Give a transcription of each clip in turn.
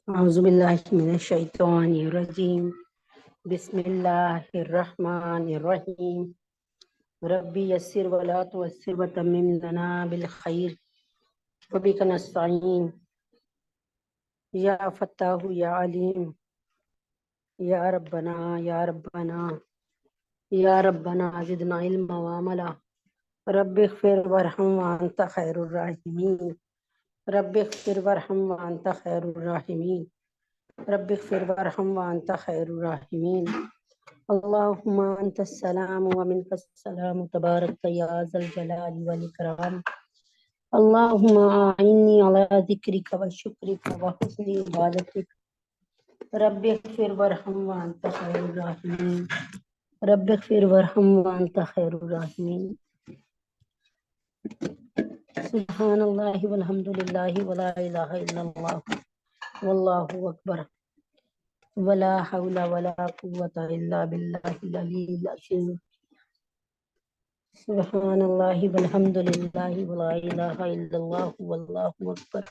اعوذ باللہ من الشیطان الرجیم بسم اللہ الرحمن الرحیم ربی یسر ولا تعسر وتمم لنا بالخیر وبک نستعین یا فتاح یا علیم یا ربنا یا ربنا یا ربنا زدنا علما وعملا رب اغفر وارحم وانت خیر الراحمین رب اغفر وارحم وانت خیر الراحمین رب اغفر وارحم وانت خیر الراحمین اللہم انت السلام ومنک السلام تبارک یا ذا الجلال والاکرام اللہم اعنی علی ذکرک وشکرک وحسن عبادتک رب اغفر وارحم وانت خیر الراحمین رب اغفر وارحم وانت خیر الراحمین سبحان اللہ والحمد للہ ولا الہ الا اللہ واللہ اکبر ولا حول ولا قوة الا باللہ العلی العظیم سبحان اللہ والحمد للہ ولا الہ الا اللہ واللہ اکبر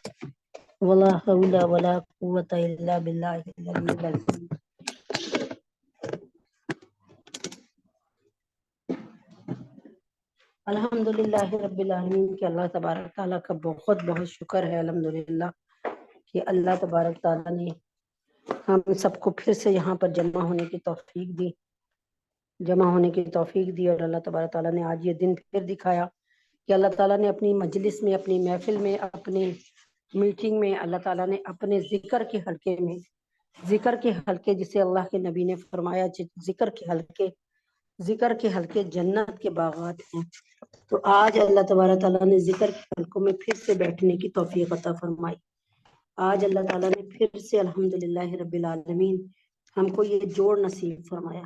ولا حول ولا قوة الا باللہ العلی العظیم. الحمدللہ رب العالمین کہ اللہ تبارک تعالیٰ کا بہت بہت شکر ہے الحمدللہ کہ اللہ تبارک تعالیٰ نے ہم سب کو پھر سے یہاں پر جمع ہونے کی توفیق دی اور اللہ تبارک تعالیٰ نے آج یہ دن پھر دکھایا کہ اللہ تعالیٰ نے اپنی مجلس میں، اپنی محفل میں، اپنی میٹنگ میں، اللہ تعالیٰ نے اپنے ذکر کے حلقے جسے اللہ کے نبی نے فرمایا ذکر کے حلقے جنت کے باغات ہیں، تو آج اللہ تبارک تعالیٰ نے ذکر کے حلقوں میں پھر سے بیٹھنے کی توفیق عطا فرمائی. آج اللہ تعالیٰ نے پھر سے الحمدللہ رب العالمین ہم کو یہ جوڑ نصیب فرمایا.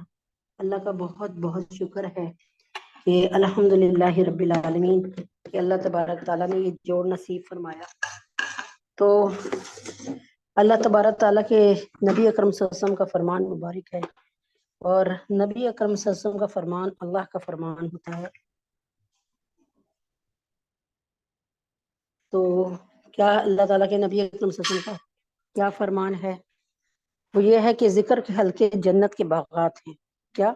اللہ کا بہت بہت شکر ہے کہ الحمدللہ رب العالمین کہ اللہ تبارک تعالیٰ نے یہ جوڑ نصیب فرمایا. تو اللہ تبارک تعالیٰ کے نبی اکرم صلی اللہ علیہ وسلم کا فرمان مبارک ہے، اور نبی اکرم صلی اللہ علیہ وسلم کا فرمان اللہ کا فرمان ہوتا ہے. تو کیا اللہ تعالیٰ کے نبی اکرم صلی اللہ علیہ وسلم کا کیا فرمان ہے؟ وہ یہ ہے کہ ذکر کے حلقے جنت کے باغات ہیں. کیا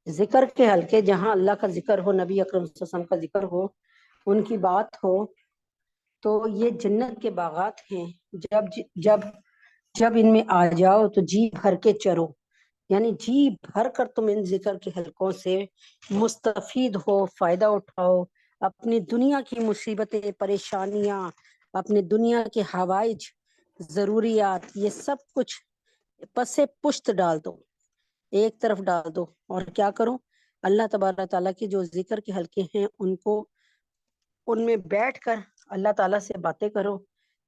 ذکر کے حلقے جہاں اللہ کا ذکر ہو، نبی اکرم صلی اللہ علیہ وسلم کا ذکر ہو، ان کی بات ہو، تو یہ جنت کے باغات ہیں. جب ان میں آ جاؤ تو جی بھر کے چرو، یعنی جی بھر کر تم ان ذکر کے حلقوں سے مستفید ہو، فائدہ اٹھاؤ، اپنی دنیا کی مصیبتیں، پریشانیاں، اپنی دنیا کے حوائج، ضروریات، یہ سب کچھ پس پشت ڈال دو، ایک طرف ڈال دو، اور کیا کرو؟ اللہ تبارک تعالیٰ کے جو ذکر کے حلقے ہیں ان میں بیٹھ کر اللہ تعالیٰ سے باتیں کرو،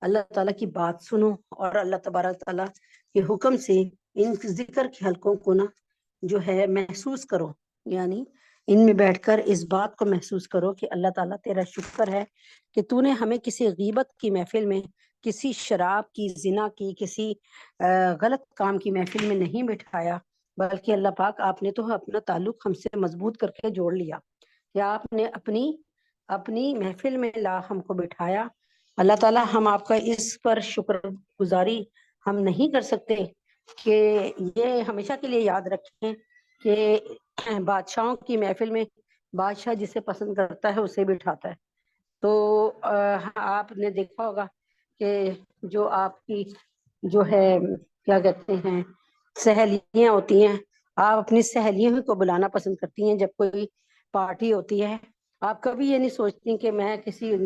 اللہ تعالیٰ کی بات سنو، اور اللہ تبارک تعالیٰ کے حکم سے ان ذکر کے حلقوں کو جو ہے محسوس کرو. یعنی ان میں بیٹھ کر اس بات کو محسوس کرو کہ اللہ تعالیٰ تیرا شکر ہے کہ تو نے ہمیں کسی غیبت کی محفل میں، کسی شراب کی، زنا کی، کسی غلط کام کی محفل میں نہیں بٹھایا، بلکہ اللہ پاک آپ نے تو اپنا تعلق ہم سے مضبوط کر کے جوڑ لیا، یا آپ نے اپنی محفل میں لا ہم کو بٹھایا. اللہ تعالیٰ ہم آپ کا اس پر شکر گزاری ہم نہیں کر سکتے کہ یہ ہمیشہ کے لیے یاد رکھیں کہ بادشاہوں کی محفل میں بادشاہ جسے پسند کرتا ہے اسے بٹھاتا ہے. تو آپ نے دیکھا ہوگا کہ جو آپ کی جو ہے کیا کہتے ہیں سہیلیاں ہوتی ہیں، آپ اپنی سہیلیوں کو بلانا پسند کرتی ہیں. جب کوئی پارٹی ہوتی ہے آپ کبھی یہ نہیں سوچتی کہ میں کسی،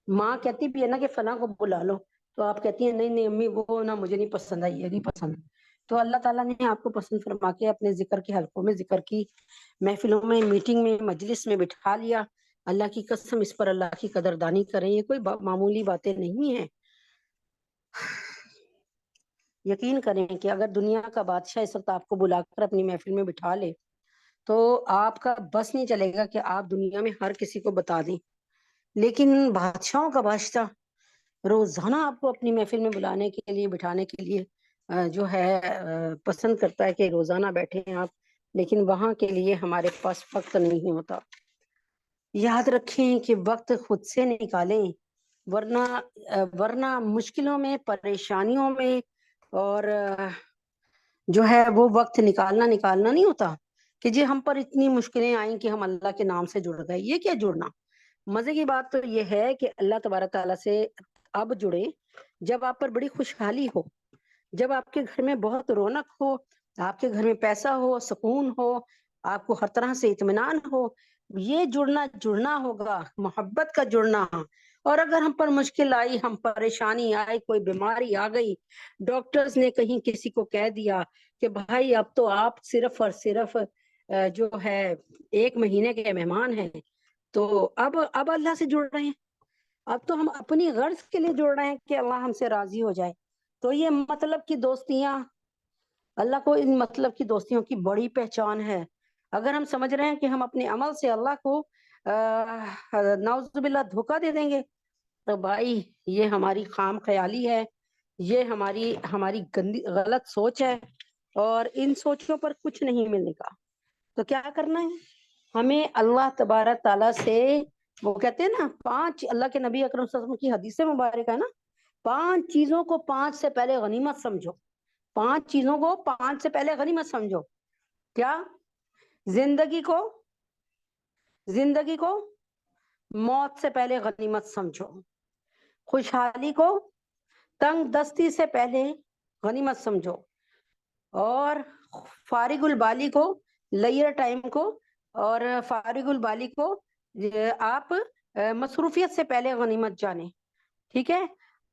ماں کہتی بھی ہے نا کہ فلاں کو بلا لو، تو آپ کہتی ہیں نہیں امی وہ نہ مجھے نہیں پسند ہے، یہ نہیں پسند. تو اللہ تعالیٰ نے آپ کو پسند فرما کے اپنے ذکر کے حلقوں میں، ذکر کی محفلوں میں، میٹنگ میں، مجلس میں بٹھا لیا. اللہ کی قسم اس پر اللہ کی قدردانی کریں، یہ کوئی معمولی باتیں نہیں ہیں. یقین کریں کہ اگر دنیا کا بادشاہ اس وقت آپ کو بلا کر اپنی محفل میں بٹھا لے تو آپ کا بس نہیں چلے گا کہ آپ دنیا میں ہر کسی کو بتا دیں. لیکن بادشاہوں کا بادشاہ روزانہ آپ کو اپنی محفل میں بلانے کے لیے، بٹھانے کے لیے جو ہے پسند کرتا ہے کہ روزانہ بیٹھیں آپ، لیکن وہاں کے لیے ہمارے پاس وقت نہیں ہوتا. یاد رکھیں کہ وقت خود سے نکالیں، ورنہ مشکلوں میں، پریشانیوں میں، اور جو ہے وہ وقت نکالنا نہیں ہوتا کہ جی ہم پر اتنی مشکلیں آئیں کہ ہم اللہ کے نام سے جڑ گئے. یہ کیا جڑنا؟ مزے کی بات تو یہ ہے کہ اللہ تبارک تعالیٰ سے اب جڑے جب آپ پر بڑی خوشحالی ہو، جب آپ کے گھر میں بہت رونق ہو، آپ کے گھر میں پیسہ ہو، سکون ہو، آپ کو ہر طرح سے اطمینان ہو. یہ جڑنا ہوگا، محبت کا جڑنا. اور اگر ہم پر مشکل آئی، ہم پریشانی آئی، کوئی بیماری آ گئی، ڈاکٹرز نے کہیں کسی کو کہہ دیا کہ بھائی اب تو آپ صرف اور صرف جو ہے 1 مہینے کے مہمان ہیں، تو اب اللہ سے جڑ رہے ہیں. اب تو ہم اپنی غرض کے لیے جڑ رہے ہیں کہ اللہ ہم سے راضی ہو جائے. تو یہ مطلب کی دوستیاں، اللہ کو ان مطلب کی دوستیوں کی بڑی پہچان ہے. اگر ہم سمجھ رہے ہیں کہ ہم اپنے عمل سے اللہ کو نعوذ باللہ دھوکہ دے دیں گے، تو بھائی یہ ہماری خام خیالی ہے، یہ ہماری گندی غلط سوچ ہے، اور ان سوچوں پر کچھ نہیں ملنے کا. تو کیا کرنا ہے ہمیں؟ اللہ تبارک تعالیٰ سے، وہ کہتے ہیں نا 5 اللہ کے نبی اکرم صلی اللہ علیہ وسلم کی حدیث مبارک ہے نا، 5 چیزوں کو 5 سے پہلے غنیمت سمجھو. 5 چیزوں کو 5 سے پہلے غنیمت سمجھو. کیا؟ زندگی کو موت سے پہلے غنیمت سمجھو، خوشحالی کو تنگ دستی سے پہلے غنیمت سمجھو، اور فارغ البالی کو، لیئر ٹائم کو، اور فارغ البالی کو آپ مصروفیت سے پہلے غنیمت جانے. ٹھیک ہے؟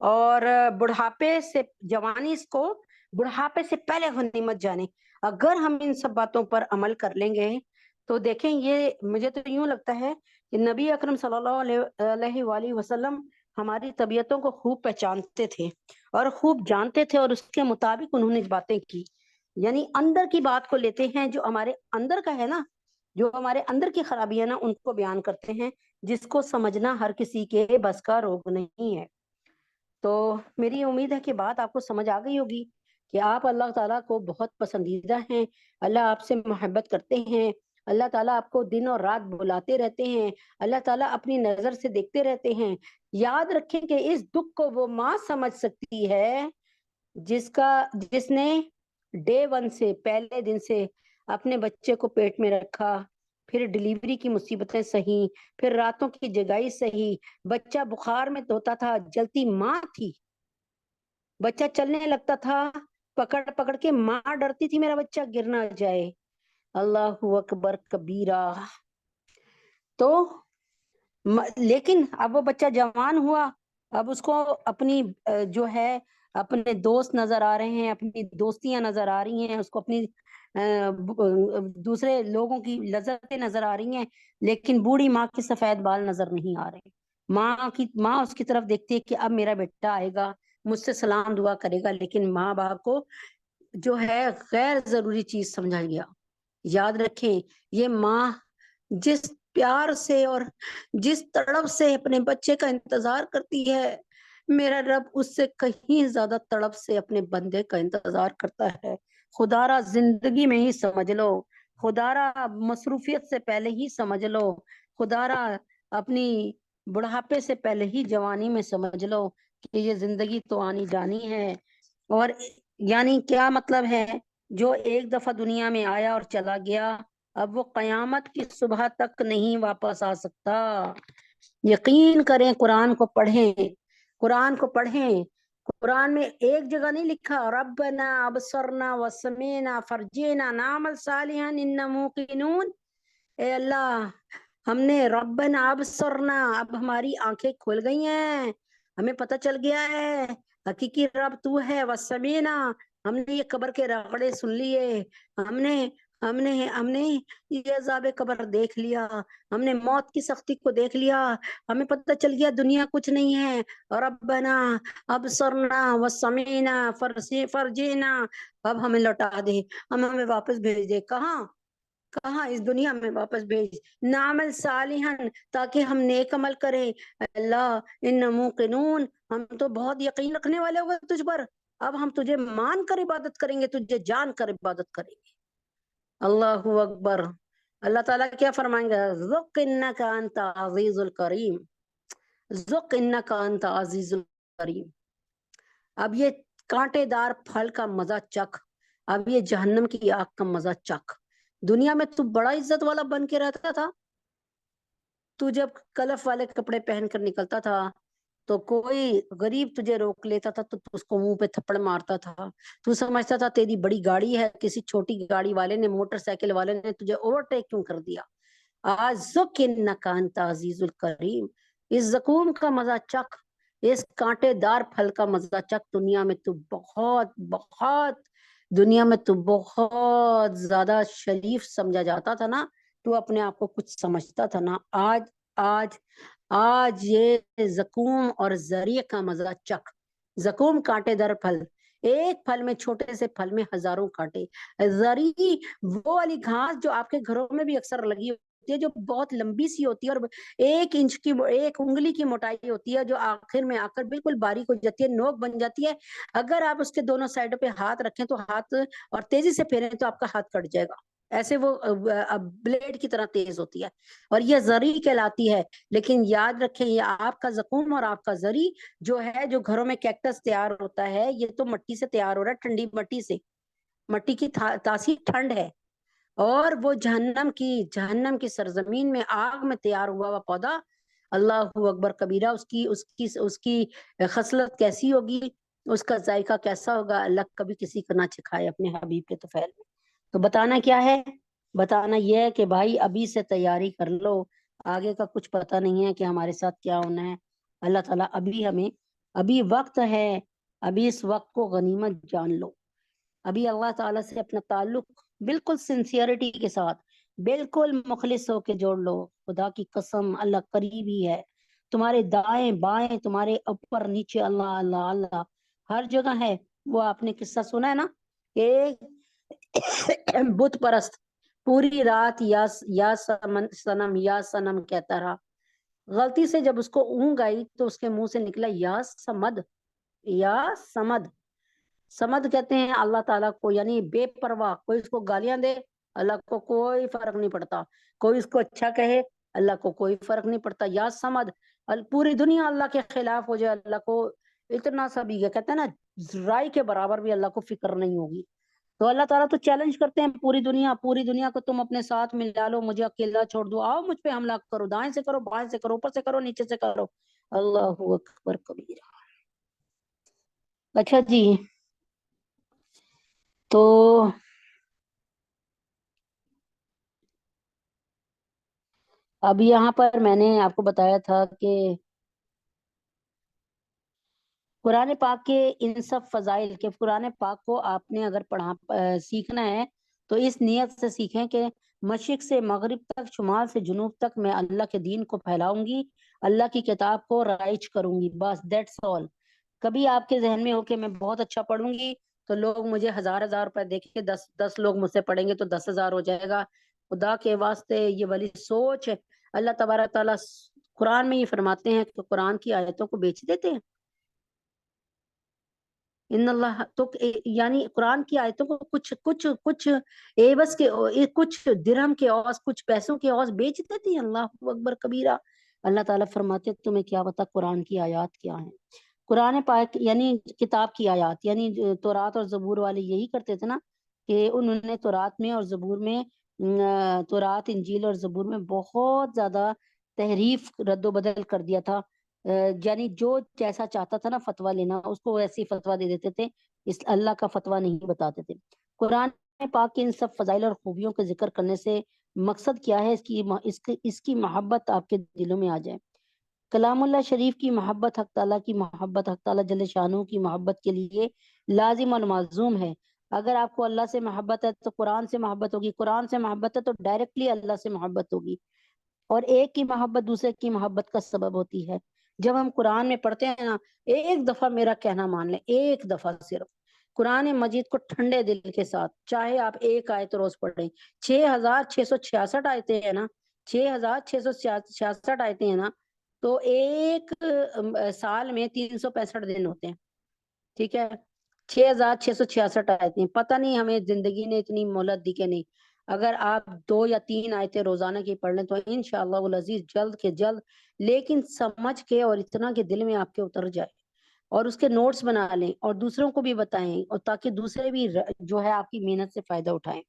اور بڑھاپے سے، جوانی کو بڑھاپے سے پہلے غنیمت جانے. اگر ہم ان سب باتوں پر عمل کر لیں گے تو دیکھیں، یہ مجھے تو یوں لگتا ہے کہ نبی اکرم صلی اللہ علیہ وآلہ وسلم ہماری طبیعتوں کو خوب پہچانتے تھے اور خوب جانتے تھے، اور اس کے مطابق انہوں نے باتیں کی. یعنی اندر کی بات کو لیتے ہیں، جو ہمارے اندر کا ہے نا، جو ہمارے اندر کی خرابی ہے نا، ان کو بیان کرتے ہیں، جس کو سمجھنا ہر کسی کے بس کا روگ نہیں ہے. تو میری امید ہے کہ بات آپ کو سمجھ آ گئی ہوگی کہ آپ اللہ تعالیٰ کو بہت پسندیدہ ہیں، اللہ آپ سے محبت کرتے ہیں، اللہ تعالیٰ آپ کو دن اور رات بلاتے رہتے ہیں، اللہ تعالیٰ اپنی نظر سے دیکھتے رہتے ہیں. یاد رکھیں کہ اس دکھ کو وہ ماں سمجھ سکتی ہے جس نے ڈے 1 سے، پہلے دن سے اپنے بچے کو پیٹ میں رکھا، پھر ڈیلیوری کی مصیبتیں سہی، پھر راتوں کی جگائی سہی، بچہ بخار میں ہوتا تھا، جلتی ماں تھی، بچہ چلنے لگتا تھا، پکڑ پکڑ کے ماں ڈرتی تھی میرا بچہ گر نہ جائے. اللہ اکبر کبیرہ. تو لیکن اب وہ بچہ جوان ہوا، اب اس کو اپنی جو ہے اپنے دوست نظر آ رہے ہیں، اپنی دوستیاں نظر آ رہی ہیں، اس کو اپنی دوسرے لوگوں کی لذتیں نظر آ رہی ہیں، لیکن بوڑھی ماں کے سفید بال نظر نہیں آ رہے. ماں اس کی طرف دیکھتی ہے کہ اب میرا بیٹا آئے گا، مجھ سے سلام دعا کرے گا، لیکن ماں باپ کو جو ہے غیر ضروری چیز سمجھا گیا. یاد رکھیں، یہ ماں جس پیار سے اور جس تڑپ سے اپنے بچے کا انتظار کرتی ہے، میرا رب اس سے کہیں زیادہ تڑپ سے اپنے بندے کا انتظار کرتا ہے. خدا را زندگی میں ہی سمجھ لو، خدا را مصروفیت سے پہلے ہی سمجھ لو، خدا را اپنی بڑھاپے سے پہلے ہی جوانی میں سمجھ لو کہ یہ زندگی تو آنی جانی ہے. اور یعنی کیا مطلب ہے؟ جو ایک دفعہ دنیا میں آیا اور چلا گیا، اب وہ قیامت کی صبح تک نہیں واپس آ سکتا. یقین کریں، قرآن کو پڑھیں، قرآن میں ایک جگہ نہیں لکھا ربنا ابصرنا وسمعنا فرجعنا نعمل صالحا انا موقنون. اے اللہ، ہم نے ربنا ابصرنا، اب ہماری آنکھیں کھل گئی ہیں، ہمیں پتہ چل گیا ہے حقیقی رب تو ہے، وسمعنا، ہم نے یہ قبر کے رگڑے سن لیے، ہم نے یہ عذاب قبر دیکھ لیا، ہم نے موت کی سختی کو دیکھ لیا، ہمیں پتہ چل گیا دنیا کچھ نہیں ہے. ربنا ابصرنا وسمعنا فرجعنا، اب ہمیں لوٹا دے، ہمیں واپس بھیج دے. کہاں اس دنیا میں واپس بھیج، نعمل صالحا، تاکہ ہم نیک عمل کریں. اللہ ان موقنون، ہم تو بہت یقین رکھنے والے ہوگے تجھ پر، اب ہم تجھے مان کر عبادت کریں گے، تجھے جان کر عبادت کریں گے. اللہ اکبر. اللہ تعالیٰ کیا فرمائیں گے؟ ذق انک انت عزیز الکریم، ذق انک انت عزیز الکریم. اب یہ کانٹے دار پھل کا مزہ چکھ، اب یہ جہنم کی آگ کا مزہ چکھ۔ دنیا میں تو بڑا عزت والا بن کے رہتا تھا، تو جب کلف والے کپڑے پہن کر نکلتا تھا تو کوئی غریب تجھے روک لیتا تھا تو اس کو منہ پہ تھپڑ مارتا تھا، تو سمجھتا تھا تیری بڑی گاڑی ہے، کسی چھوٹی گاڑی والے نے، موٹر سائیکل والے نے تجھے اوورٹیک کیوں کر دیا۔ آج ذُقْ انک عزیز الکریم، اس زقوم کا مزہ چکھ، اس کانٹے دار پھل کا مزہ چکھ۔ دنیا میں تو بہت زیادہ شریف سمجھا جاتا تھا نا، تو اپنے آپ کو کچھ سمجھتا تھا نا، آج یہ زقوم اور زری کا مزہ چکھ۔ زقوم کانٹے دار پھل، ایک پھل میں، چھوٹے سے پھل میں ہزاروں کانٹے۔ زری وہ والی گھاس جو آپ کے گھروں میں بھی اکثر لگی ہوتی ہے، جو بہت لمبی سی ہوتی ہے اور 1 انچ کی، 1 انگلی کی موٹائی ہوتی ہے، جو آخر میں آ کر بالکل باریک ہو جاتی ہے، نوک بن جاتی ہے۔ اگر آپ اس کے دونوں سائڈوں پہ ہاتھ رکھیں تو ہاتھ، اور تیزی سے پھیریں تو آپ کا ہاتھ کٹ جائے گا، ایسے وہ بلیڈ کی طرح تیز ہوتی ہے، اور یہ زری کہلاتی ہے۔ لیکن یاد رکھیں، یہ آپ کا زقوم اور آپ کا زری جو ہے، جو گھروں میں کیکٹس تیار ہوتا ہے، یہ تو مٹی سے تیار ہو رہا ہے، ٹھنڈی مٹی سے، مٹی کی تاثیر ٹھنڈ ہے، اور وہ جہنم کی سرزمین میں آگ میں تیار ہوا ہوا پودا، اللہ اکبر کبیرہ، اس کی خصلت کیسی ہوگی، اس کا ذائقہ کیسا ہوگا، اللہ کبھی کسی کو نہ چکھائے اپنے حبیب کے طفیل میں۔ تو بتانا کیا ہے؟ بتانا یہ ہے کہ بھائی ابھی سے تیاری کر لو، آگے کا کچھ پتہ نہیں ہے کہ ہمارے ساتھ کیا ہونا ہے۔ اللہ تعالیٰ ابھی وقت ہے، ابھی اس وقت کو غنیمت جان لو، ابھی اللہ تعالیٰ سے اپنا تعلق بالکل سنسیئرٹی کے ساتھ، بالکل مخلص ہو کے جوڑ لو۔ خدا کی قسم، اللہ قریب ہی ہے، تمہارے دائیں بائیں، تمہارے اوپر نیچے، اللہ اللہ اللہ ہر جگہ ہے۔ وہ آپ نے قصہ سنا ہے نا، ایک بت پرست پوری رات یا سنم یا سنم کہتا رہا، غلطی سے جب اس کو اونگ آئی تو اس کے منہ سے نکلا یا سمد، یا سمد۔ سمد کہتے ہیں اللہ تعالیٰ کو، یعنی بے پرواہ، کوئی اس کو گالیاں دے اللہ کو کوئی فرق نہیں پڑتا، کوئی اس کو اچھا کہے اللہ کو کوئی فرق نہیں پڑتا، یا سمد۔ پوری دنیا اللہ کے خلاف ہو جائے، اللہ کو اتنا سا بھی، کہتے ہیں نا، رائی کے برابر بھی اللہ کو فکر نہیں ہوگی۔ تو اللہ تعالیٰ تو چیلنج کرتے ہیں، پوری دنیا کو تم اپنے ساتھ ملا لو، مجھے اکیلا چھوڑ دو، آؤ مجھ پہ حملہ کرو، دائیں سے کرو، بائیں سے کرو، اوپر سے کرو، نیچے سے کرو، اللہ اکبر کبیرہ۔ اچھا جی، تو اب یہاں پر میں نے آپ کو بتایا تھا کہ قرآن پاک کے ان سب فضائل کے، قرآن پاک کو آپ نے اگر سیکھنا ہے تو اس نیت سے سیکھیں کہ مشرق سے مغرب تک، شمال سے جنوب تک میں اللہ کے دین کو پھیلاؤں گی، اللہ کی کتاب کو رائج کروں گی، بس دیٹس آل۔ کبھی آپ کے ذہن میں ہو کہ میں بہت اچھا پڑھوں گی تو لوگ مجھے 1000 روپے دے کے 10 لوگ مجھ سے پڑھیں گے تو 10,000 ہو جائے گا، خدا کے واسطے یہ والی سوچ ہے۔ اللہ تبارک تعالیٰ قرآن میں یہ فرماتے ہیں کہ قرآن کی آیتوں کو بیچ دیتے ہیں، ان اللہ تو، یعنی قرآن کی آیتوں کو کچھ ایوز کے، کچھ درہم کے عوض، کچھ پیسوں کے عوض بیچ دیتے ہیں، اللہ اکبر کبیرہ۔ اللہ تعالیٰ فرماتے ہیں تمہیں کیا پتا قرآن کی آیات کیا ہیں؟ قرآن پاک یعنی کتاب کی آیات، یعنی تورات اور زبور والے یہی کرتے تھے نا، کہ انہوں نے تورات میں اور زبور میں، تورات انجیل اور زبور میں بہت زیادہ تحریف، رد و بدل کر دیا تھا، یعنی جو جیسا چاہتا تھا نا فتویٰ لینا، اس کو ویسی فتویٰ دے دیتے تھے، اس اللہ کا فتویٰ نہیں بتاتے تھے۔ قرآن پاک کے ان سب فضائل اور خوبیوں کا ذکر کرنے سے مقصد کیا ہے؟ اس کی محبت آپ کے دلوں میں آ جائے۔ کلام اللہ شریف کی محبت، حق تعالیٰ کی محبت، حق تعالیٰ جل شانہ کی محبت کے لیے لازم اور معزوم ہے۔ اگر آپ کو اللہ سے محبت ہے تو قرآن سے محبت ہوگی، قرآن سے محبت ہے تو ڈائریکٹلی اللہ سے محبت ہوگی، اور ایک کی محبت دوسرے کی محبت کا سبب ہوتی ہے۔ جب ہم قرآن میں پڑھتے ہیں نا، ایک دفعہ میرا کہنا مان لیں، ایک دفعہ صرف قرآن مجید کو ٹھنڈے دل کے ساتھ، چاہے آپ ایک آیت روز پڑھیں، 6666 آیتیں ہیں نا، 6666 آیتیں ہیں نا، تو ایک سال میں 365 دن ہوتے ہیں، ٹھیک ہے، 6666 آیتیں، پتہ نہیں ہمیں زندگی نے اتنی مہلت دی کہ نہیں۔ اگر آپ 2 یا 3 آیتیں روزانہ کی پڑھ لیں تو انشاءاللہ العزیز جلد کے جلد، لیکن سمجھ کے اور اتنا کہ دل میں آپ کے اتر جائے، اور اس کے نوٹس بنا لیں اور دوسروں کو بھی بتائیں، اور تاکہ دوسرے بھی جو ہے آپ کی محنت سے فائدہ اٹھائیں۔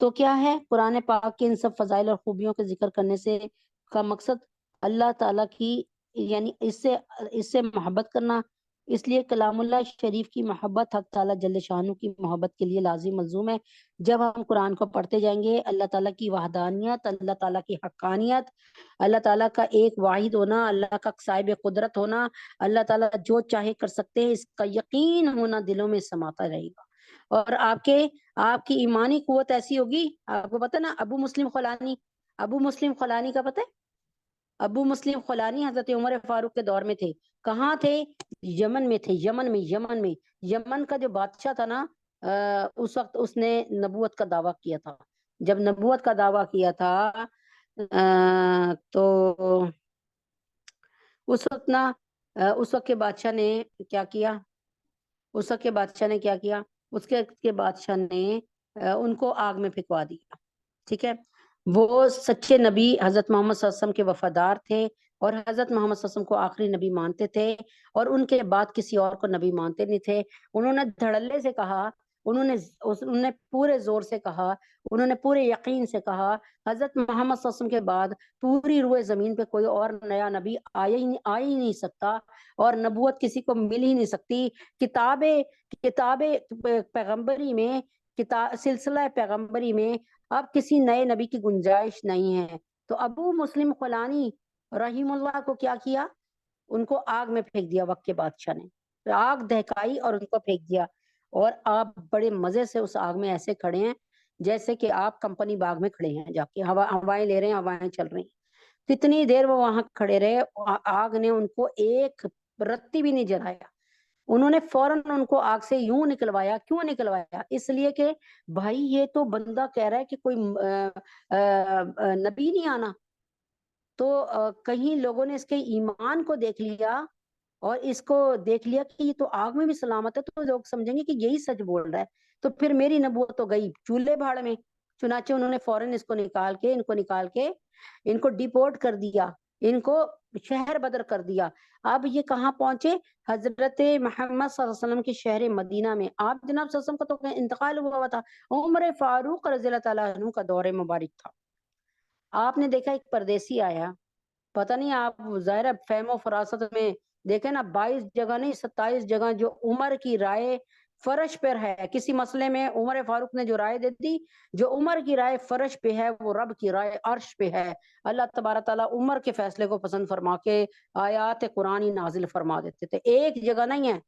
تو کیا ہے قرآن پاک کے ان سب فضائل اور خوبیوں کے ذکر کرنے سے کا مقصد اللہ تعالیٰ کی یعنی اس سے محبت کرنا، اس لیے کلام اللہ شریف کی محبت حق تعالیٰ جل شانہ کی محبت کے لیے لازم ملزوم ہے۔ جب ہم قرآن کو پڑھتے جائیں گے اللہ تعالیٰ کی وحدانیت، اللہ تعالیٰ کی حقانیت، اللہ تعالیٰ کا ایک واحد ہونا، اللہ کا صاحب قدرت ہونا، اللہ تعالیٰ جو چاہے کر سکتے ہیں، اس کا یقین ہونا دلوں میں سماتا رہے گا۔ اور آپ کی ایمانی قوت ایسی ہوگی۔ آپ کو پتہ نا ابو مسلم خولانی کا پتہ ہے؟ ابو مسلم خولانی حضرت عمر فاروق کے دور میں تھے۔ کہاں تھے؟ یمن میں تھے، یمن کا جو بادشاہ تھا نا، اس وقت اس نے نبوت کا دعویٰ کیا تھا۔ جب نبوت کا دعویٰ کیا تھا تو اس وقت کے بادشاہ نے کیا کیا؟ اس کے بادشاہ نے ان کو آگ میں پھینکوا دیا۔ ٹھیک ہے، وہ سچے نبی حضرت محمد صلی اللہ علیہ وسلم کے وفادار تھے اور حضرت محمد صلی اللہ علیہ وسلم کو آخری نبی مانتے تھے، اور ان کے بعد کسی اور کو نبی مانتے نہیں تھے۔ انہوں نے دھڑلے سے کہا، انہوں نے پورے زور سے کہا، انہوں نے پورے یقین سے کہا حضرت محمد صلی اللہ علیہ وسلم کے بعد پوری روئے زمین پہ کوئی اور نیا نبی آ ہی نہیں سکتا، اور نبوت کسی کو مل ہی نہیں سکتی۔ کتاب پیغمبری میں، سلسلہ پیغمبری میں اب کسی نئے نبی کی گنجائش نہیں ہے۔ تو ابو مسلم خولانی رحیم اللہ کو کیا کیا؟ ان کو آگ میں پھینک دیا۔ وقت کے بادشاہ نے آگ دہکائی اور ان کو پھینک دیا، اور آپ بڑے مزے سے اس آگ میں ایسے کھڑے ہیں جیسے کہ آپ کمپنی باغ میں کھڑے ہیں، جا کے ہوائیں لے رہے ہیں، ہوائیں چل رہی ہیں۔ کتنی دیر وہ وہاں کھڑے رہے، آگ نے ان کو ایک رتی بھی نہیں جلایا۔ انہوں نے فوراً ان کو آگ سے یوں نکلوایا۔ کیوں نکلوایا؟ اس لیے کہ بھائی یہ تو بندہ کہہ رہا ہے کہ کوئی نبی نہیں آنا، تو کہیں لوگوں نے اس کے ایمان کو دیکھ لیا اور اس کو دیکھ لیا کہ یہ تو آگ میں بھی سلامت ہے، تو لوگ سمجھیں گے کہ یہی سچ بول رہا ہے، تو پھر میری نبوت تو گئی چولہے بھاڑ میں۔ چنانچہ انہوں نے فوراً ان کو نکال کے ان کو ڈیپورٹ کر دیا، ان کو شہر بدر کر دیا۔ اب یہ کہاں پہنچے؟ حضرت محمد صلی اللہ علیہ وسلم کے شہر مدینہ میں۔ آپ جناب صلی اللہ علیہ وسلم کا تو انتقال ہوا تھا، عمر فاروق رضی اللہ تعالیٰ عنہ کا دور مبارک تھا۔ آپ نے دیکھا ایک پردیسی آیا، پتہ نہیں آپ ظاہر فہم و فراست میں دیکھیں نا، 22 جگہ نہیں 27 جگہ جو عمر کی رائے فرش پر ہے کسی مسئلے میں، عمر فاروق نے جو رائے دے دی، جو عمر کی رائے فرش پہ ہے وہ رب کی رائے عرش پہ ہے۔ اللہ تبارک تعالیٰ عمر کے فیصلے کو پسند فرما کے آیات قرآنی نازل فرما دیتے تھے۔ ایک جگہ نہیں ہے،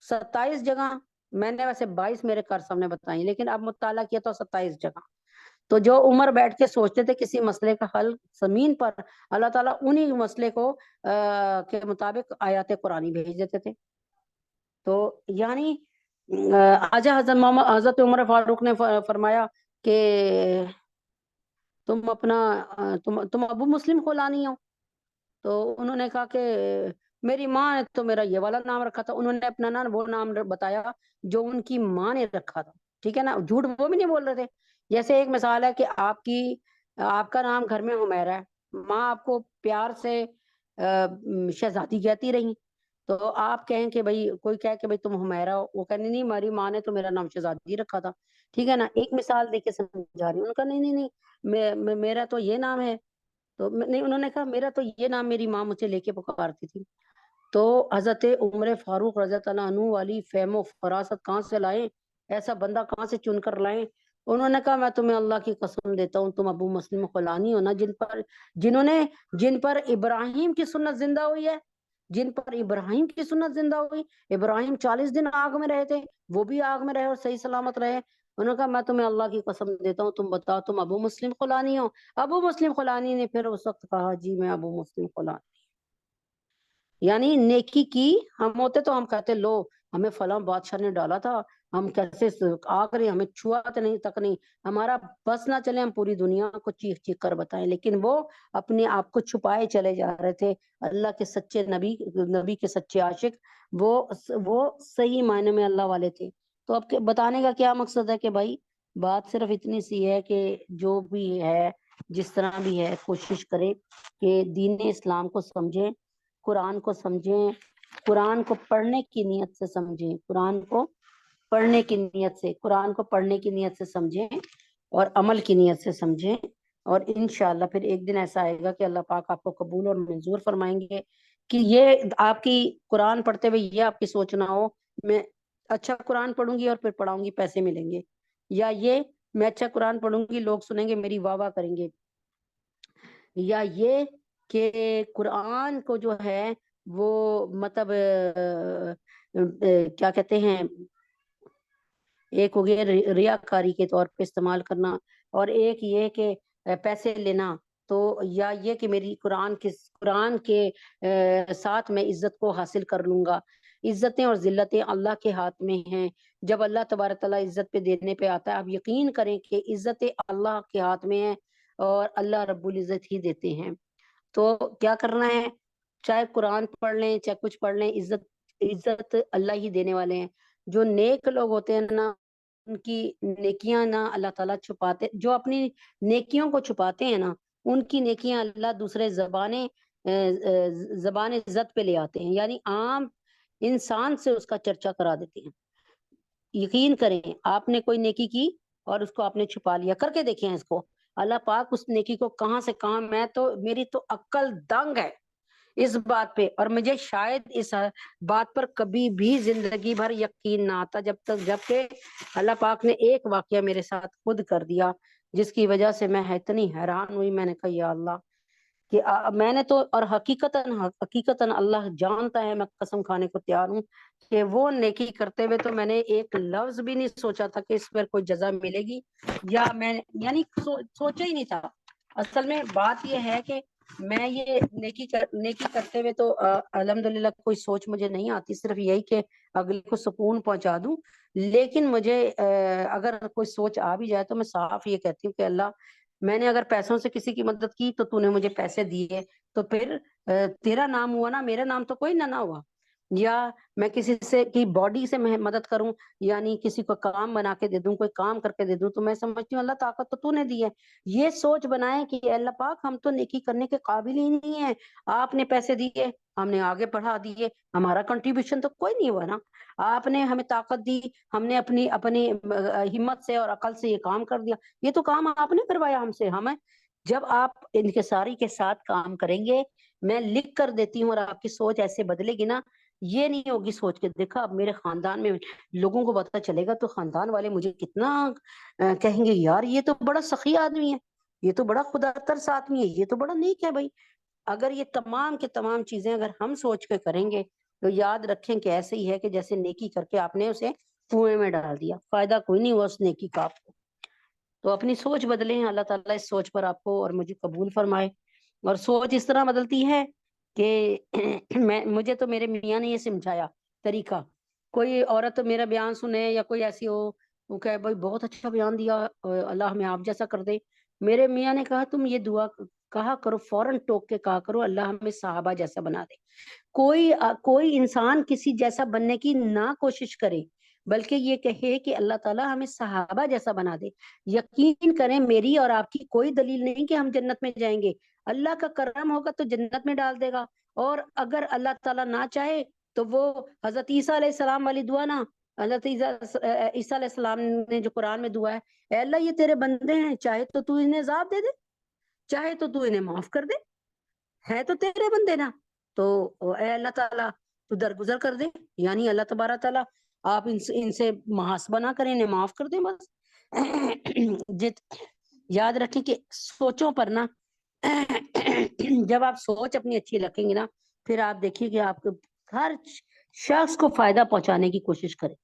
27 جگہ۔ میں نے ویسے 22 میرے کار سامنے بتائی، لیکن اب مطالعہ کیا تو 27 جگہ۔ تو جو عمر بیٹھ کے سوچتے تھے کسی مسئلے کا حل زمین پر، اللہ تعالیٰ انہی مسئلے کو کے مطابق آیات قرآنی بھیج دیتے تھے۔ تو یعنی حضرت عمر فاروق نے فرمایا کہ تم ابو مسلم خولانی ہو؟ تو انہوں نے کہا کہ میری ماں نے تو میرا یہ والا نام رکھا تھا۔ انہوں نے اپنا وہ نام بتایا جو ان کی ماں نے رکھا تھا۔ ٹھیک ہے نا، جھوٹ وہ بھی نہیں بول رہے تھے۔ جیسے ایک مثال ہے کہ آپ کا نام گھر میں حمیرہ ہے، ماں آپ کو پیار سے شہزادی کہتی رہی، تو آپ کہیں کہ بھائی، کوئی کہے کہ بھائی تم حمیرہ ہو، وہ کہنے نہیں ہماری ماں نے تو میرا نام شہزادی رکھا تھا۔ ٹھیک ہے نا، ایک مثال دے کے سمجھا رہی ہوں۔ ان کا نہیں میرا تو یہ نام ہے، تو نہیں، انہوں نے کہا میرا تو یہ نام میری ماں مجھے لے کے پکارتی تھی۔ تو حضرت عمر فاروق رضی اللہ عنہ والی فہم و فراست کہاں سے لائیں؟ ایسا بندہ کہاں سے چن کر لائیں؟ انہوں نے کہا میں تمہیں اللہ کی قسم دیتا ہوں، تم ابو مسلم خولانی ہو نا، جن پر ابراہیم کی سنت زندہ ہوئی ہے، ابراہیم 40 دن آگ میں رہے تھے، وہ بھی آگ میں رہے اور صحیح سلامت رہے۔ انہوں نے کہا میں تمہیں اللہ کی قسم دیتا ہوں، تم بتاؤ تم ابو مسلم خولانی ہو؟ ابو مسلم خولانی نے پھر اس وقت کہا جی میں ابو مسلم خولانی۔ یعنی نیکی کی ہم ہوتے تو ہم کہتے لو ہمیں فلاں بادشاہ نے ڈالا تھا، ہم کیسے آ کریں، ہمیں چھوا تک نہیں، ہمارا بس نہ چلے، ہم پوری دنیا کو چیخ چیخ کر بتائیں۔ لیکن وہ اپنے آپ کو چھپائے چلے جا رہے تھے۔ اللہ کے سچے نبی کے سچے عاشق، وہ صحیح معنی میں اللہ والے تھے۔ تو اب بتانے کا کیا مقصد ہے کہ بھائی بات صرف اتنی سی ہے کہ جو بھی ہے جس طرح بھی ہے کوشش کرے کہ دین اسلام کو سمجھیں، قرآن کو سمجھیں، قرآن کو پڑھنے کی نیت سے سمجھیں، قرآن کو پڑھنے کی نیت سے، قرآن کو پڑھنے کی نیت سے سمجھیں اور عمل کی نیت سے سمجھیں، اور انشاءاللہ پھر ایک دن ایسا آئے گا کہ اللہ پاک آپ کو قبول اور منظور فرمائیں گے کہ یہ آپ کی قرآن پڑھتے ہوئے یہ آپ کی سوچ نہ ہو میں اچھا قرآن پڑھوں گی اور پھر پڑھاؤں گی پیسے ملیں گے، یا یہ میں اچھا قرآن پڑھوں گی لوگ سنیں گے میری واہ واہ کریں گے، یا یہ کہ قرآن کو جو ہے وہ مطلب کیا کہتے ہیں، ایک ہو گیا ریاکاری کے طور پہ استعمال کرنا، اور ایک یہ کہ پیسے لینا، تو یا یہ کہ میری قرآن کے ساتھ میں عزت کو حاصل کر لوں گا۔ عزتیں اور ذلتیں اللہ کے ہاتھ میں ہیں، جب اللہ تبارک تعالیٰ عزت پہ دینے پہ آتا ہے آپ یقین کریں کہ عزتیں اللہ کے ہاتھ میں ہیں اور اللہ رب العزت ہی دیتے ہیں۔ تو کیا کرنا ہے، چاہے قرآن پڑھ لیں چاہے کچھ پڑھ لیں، عزت اللہ ہی دینے والے ہیں۔ جو نیک لوگ ہوتے ہیں نا ان کی نیکیاں نہ اللہ تعالیٰ چھپاتے، جو اپنی نیکیوں کو چھپاتے ہیں نا ان کی نیکیاں اللہ دوسرے زبان عزت پہ لے آتے ہیں، یعنی عام انسان سے اس کا چرچا کرا دیتے ہیں۔ یقین کریں آپ نے کوئی نیکی کی اور اس کو آپ نے چھپا لیا، کر کے دیکھیں اس کو، اللہ پاک اس نیکی کو کہاں سے کہاں، میری تو عقل دنگ ہے اس بات پہ، اور مجھے شاید اس بات پر کبھی بھی زندگی بھر یقین نہ آتا جب کہ اللہ پاک نے ایک واقعہ میرے ساتھ خود کر دیا جس کی وجہ سے میں اتنی حیران ہوئی، میں نے کہا یا اللہ کہ میں نے تو، اور حقیقتاً اللہ جانتا ہے میں قسم کھانے کو تیار ہوں کہ وہ نیکی کرتے ہوئے تو میں نے ایک لفظ بھی نہیں سوچا تھا کہ اس پر کوئی جزا ملے گی، یا میں یعنی سوچا ہی نہیں تھا۔ اصل میں بات یہ ہے کہ میں یہ نیکی کرتے ہوئے تو الحمدللہ کوئی سوچ مجھے نہیں آتی، صرف یہی کہ اگلے کو سکون پہنچا دوں، لیکن مجھے اگر کوئی سوچ آ بھی جائے تو میں صاف یہ کہتی ہوں کہ اللہ میں نے اگر پیسوں سے کسی کی مدد کی تو تو نے مجھے پیسے دیے تو پھر تیرا نام ہوا نا، میرا نام تو کوئی نہ ہوا۔ یا میں کسی سے کی باڈی سے میں مدد کروں، یعنی کسی کو کام بنا کے دے دوں، کوئی کام کر کے دے دوں، تو میں سمجھتی ہوں اللہ طاقت تو تو نے دی ہے۔ یہ سوچ بنائیں کہ اللہ پاک ہم تو نیکی کرنے کے قابل ہی نہیں ہیں، آپ نے پیسے دیے ہم نے آگے بڑھا دیے، ہمارا کنٹریبیوشن تو کوئی نہیں ہوا نا، آپ نے ہمیں طاقت دی ہم نے اپنی ہمت سے اور عقل سے یہ کام کر دیا، یہ تو کام آپ نے کروایا ہم سے۔ ہمیں جب آپ انکساری کے ساتھ کام کریں گے، میں لکھ کر دیتی ہوں، اور آپ کی سوچ ایسے بدلے گی نا، یہ نہیں ہوگی سوچ کے دیکھا اب میرے خاندان میں لوگوں کو پتا چلے گا تو خاندان والے مجھے کتنا کہیں گے یار یہ تو بڑا سخی آدمی ہے، یہ تو بڑا خدا ترس آدمی ہے، یہ تو بڑا نیک ہے بھائی۔ اگر یہ تمام کے تمام چیزیں اگر ہم سوچ کے کریں گے تو یاد رکھیں کہ ایسے ہی ہے کہ جیسے نیکی کر کے آپ نے اسے کنویں میں ڈال دیا، فائدہ کوئی نہیں ہوا اس نیکی کا آپ کو۔ تو اپنی سوچ بدلیں، اللہ تعالیٰ اس سوچ پر آپ کو اور مجھے قبول فرمائے۔ اور سوچ اس طرح بدلتی ہے کہ مجھے تو میرے میاں نے یہ سمجھایا طریقہ، کوئی عورت میرا بیان سنے یا کوئی ایسی ہو وہ کہے بھائی بہت اچھا بیان دیا اللہ ہمیں آپ جیسا کر دے، میرے میاں نے کہا تم یہ دعا کہا کرو، فوراً ٹوک کے کہا کرو اللہ ہمیں صحابہ جیسا بنا دے۔ کوئی انسان کسی جیسا بننے کی نہ کوشش کرے بلکہ یہ کہے کہ اللہ تعالیٰ ہمیں صحابہ جیسا بنا دے۔ یقین کریں میری اور آپ کی کوئی دلیل نہیں کہ ہم جنت میں جائیں گے، اللہ کا کرم ہوگا تو جنت میں ڈال دے گا، اور اگر اللہ تعالیٰ نہ چاہے تو وہ حضرت عیسیٰ علیہ السلام والی دعا نا، حضرت عیسیٰ علیہ السلام نے جو قرآن میں دعا ہے، اے اللہ یہ تیرے بندے ہیں چاہے تو انہیں عذاب دے دے چاہے تو انہیں معاف کر دے، ہے تو تیرے بندے نا، تو اے اللہ تعالیٰ تو درگزر کر دے، یعنی اللہ تبارک تعالیٰ آپ ان سے محاسبہ نہ کریں، انہیں معاف کر دیں بس۔ یاد رکھیں کہ سوچوں پر نا جب آپ سوچ اپنی اچھی رکھیں گے نا پھر آپ دیکھیے کہ آپ ہر شخص کو فائدہ پہنچانے کی کوشش کریں،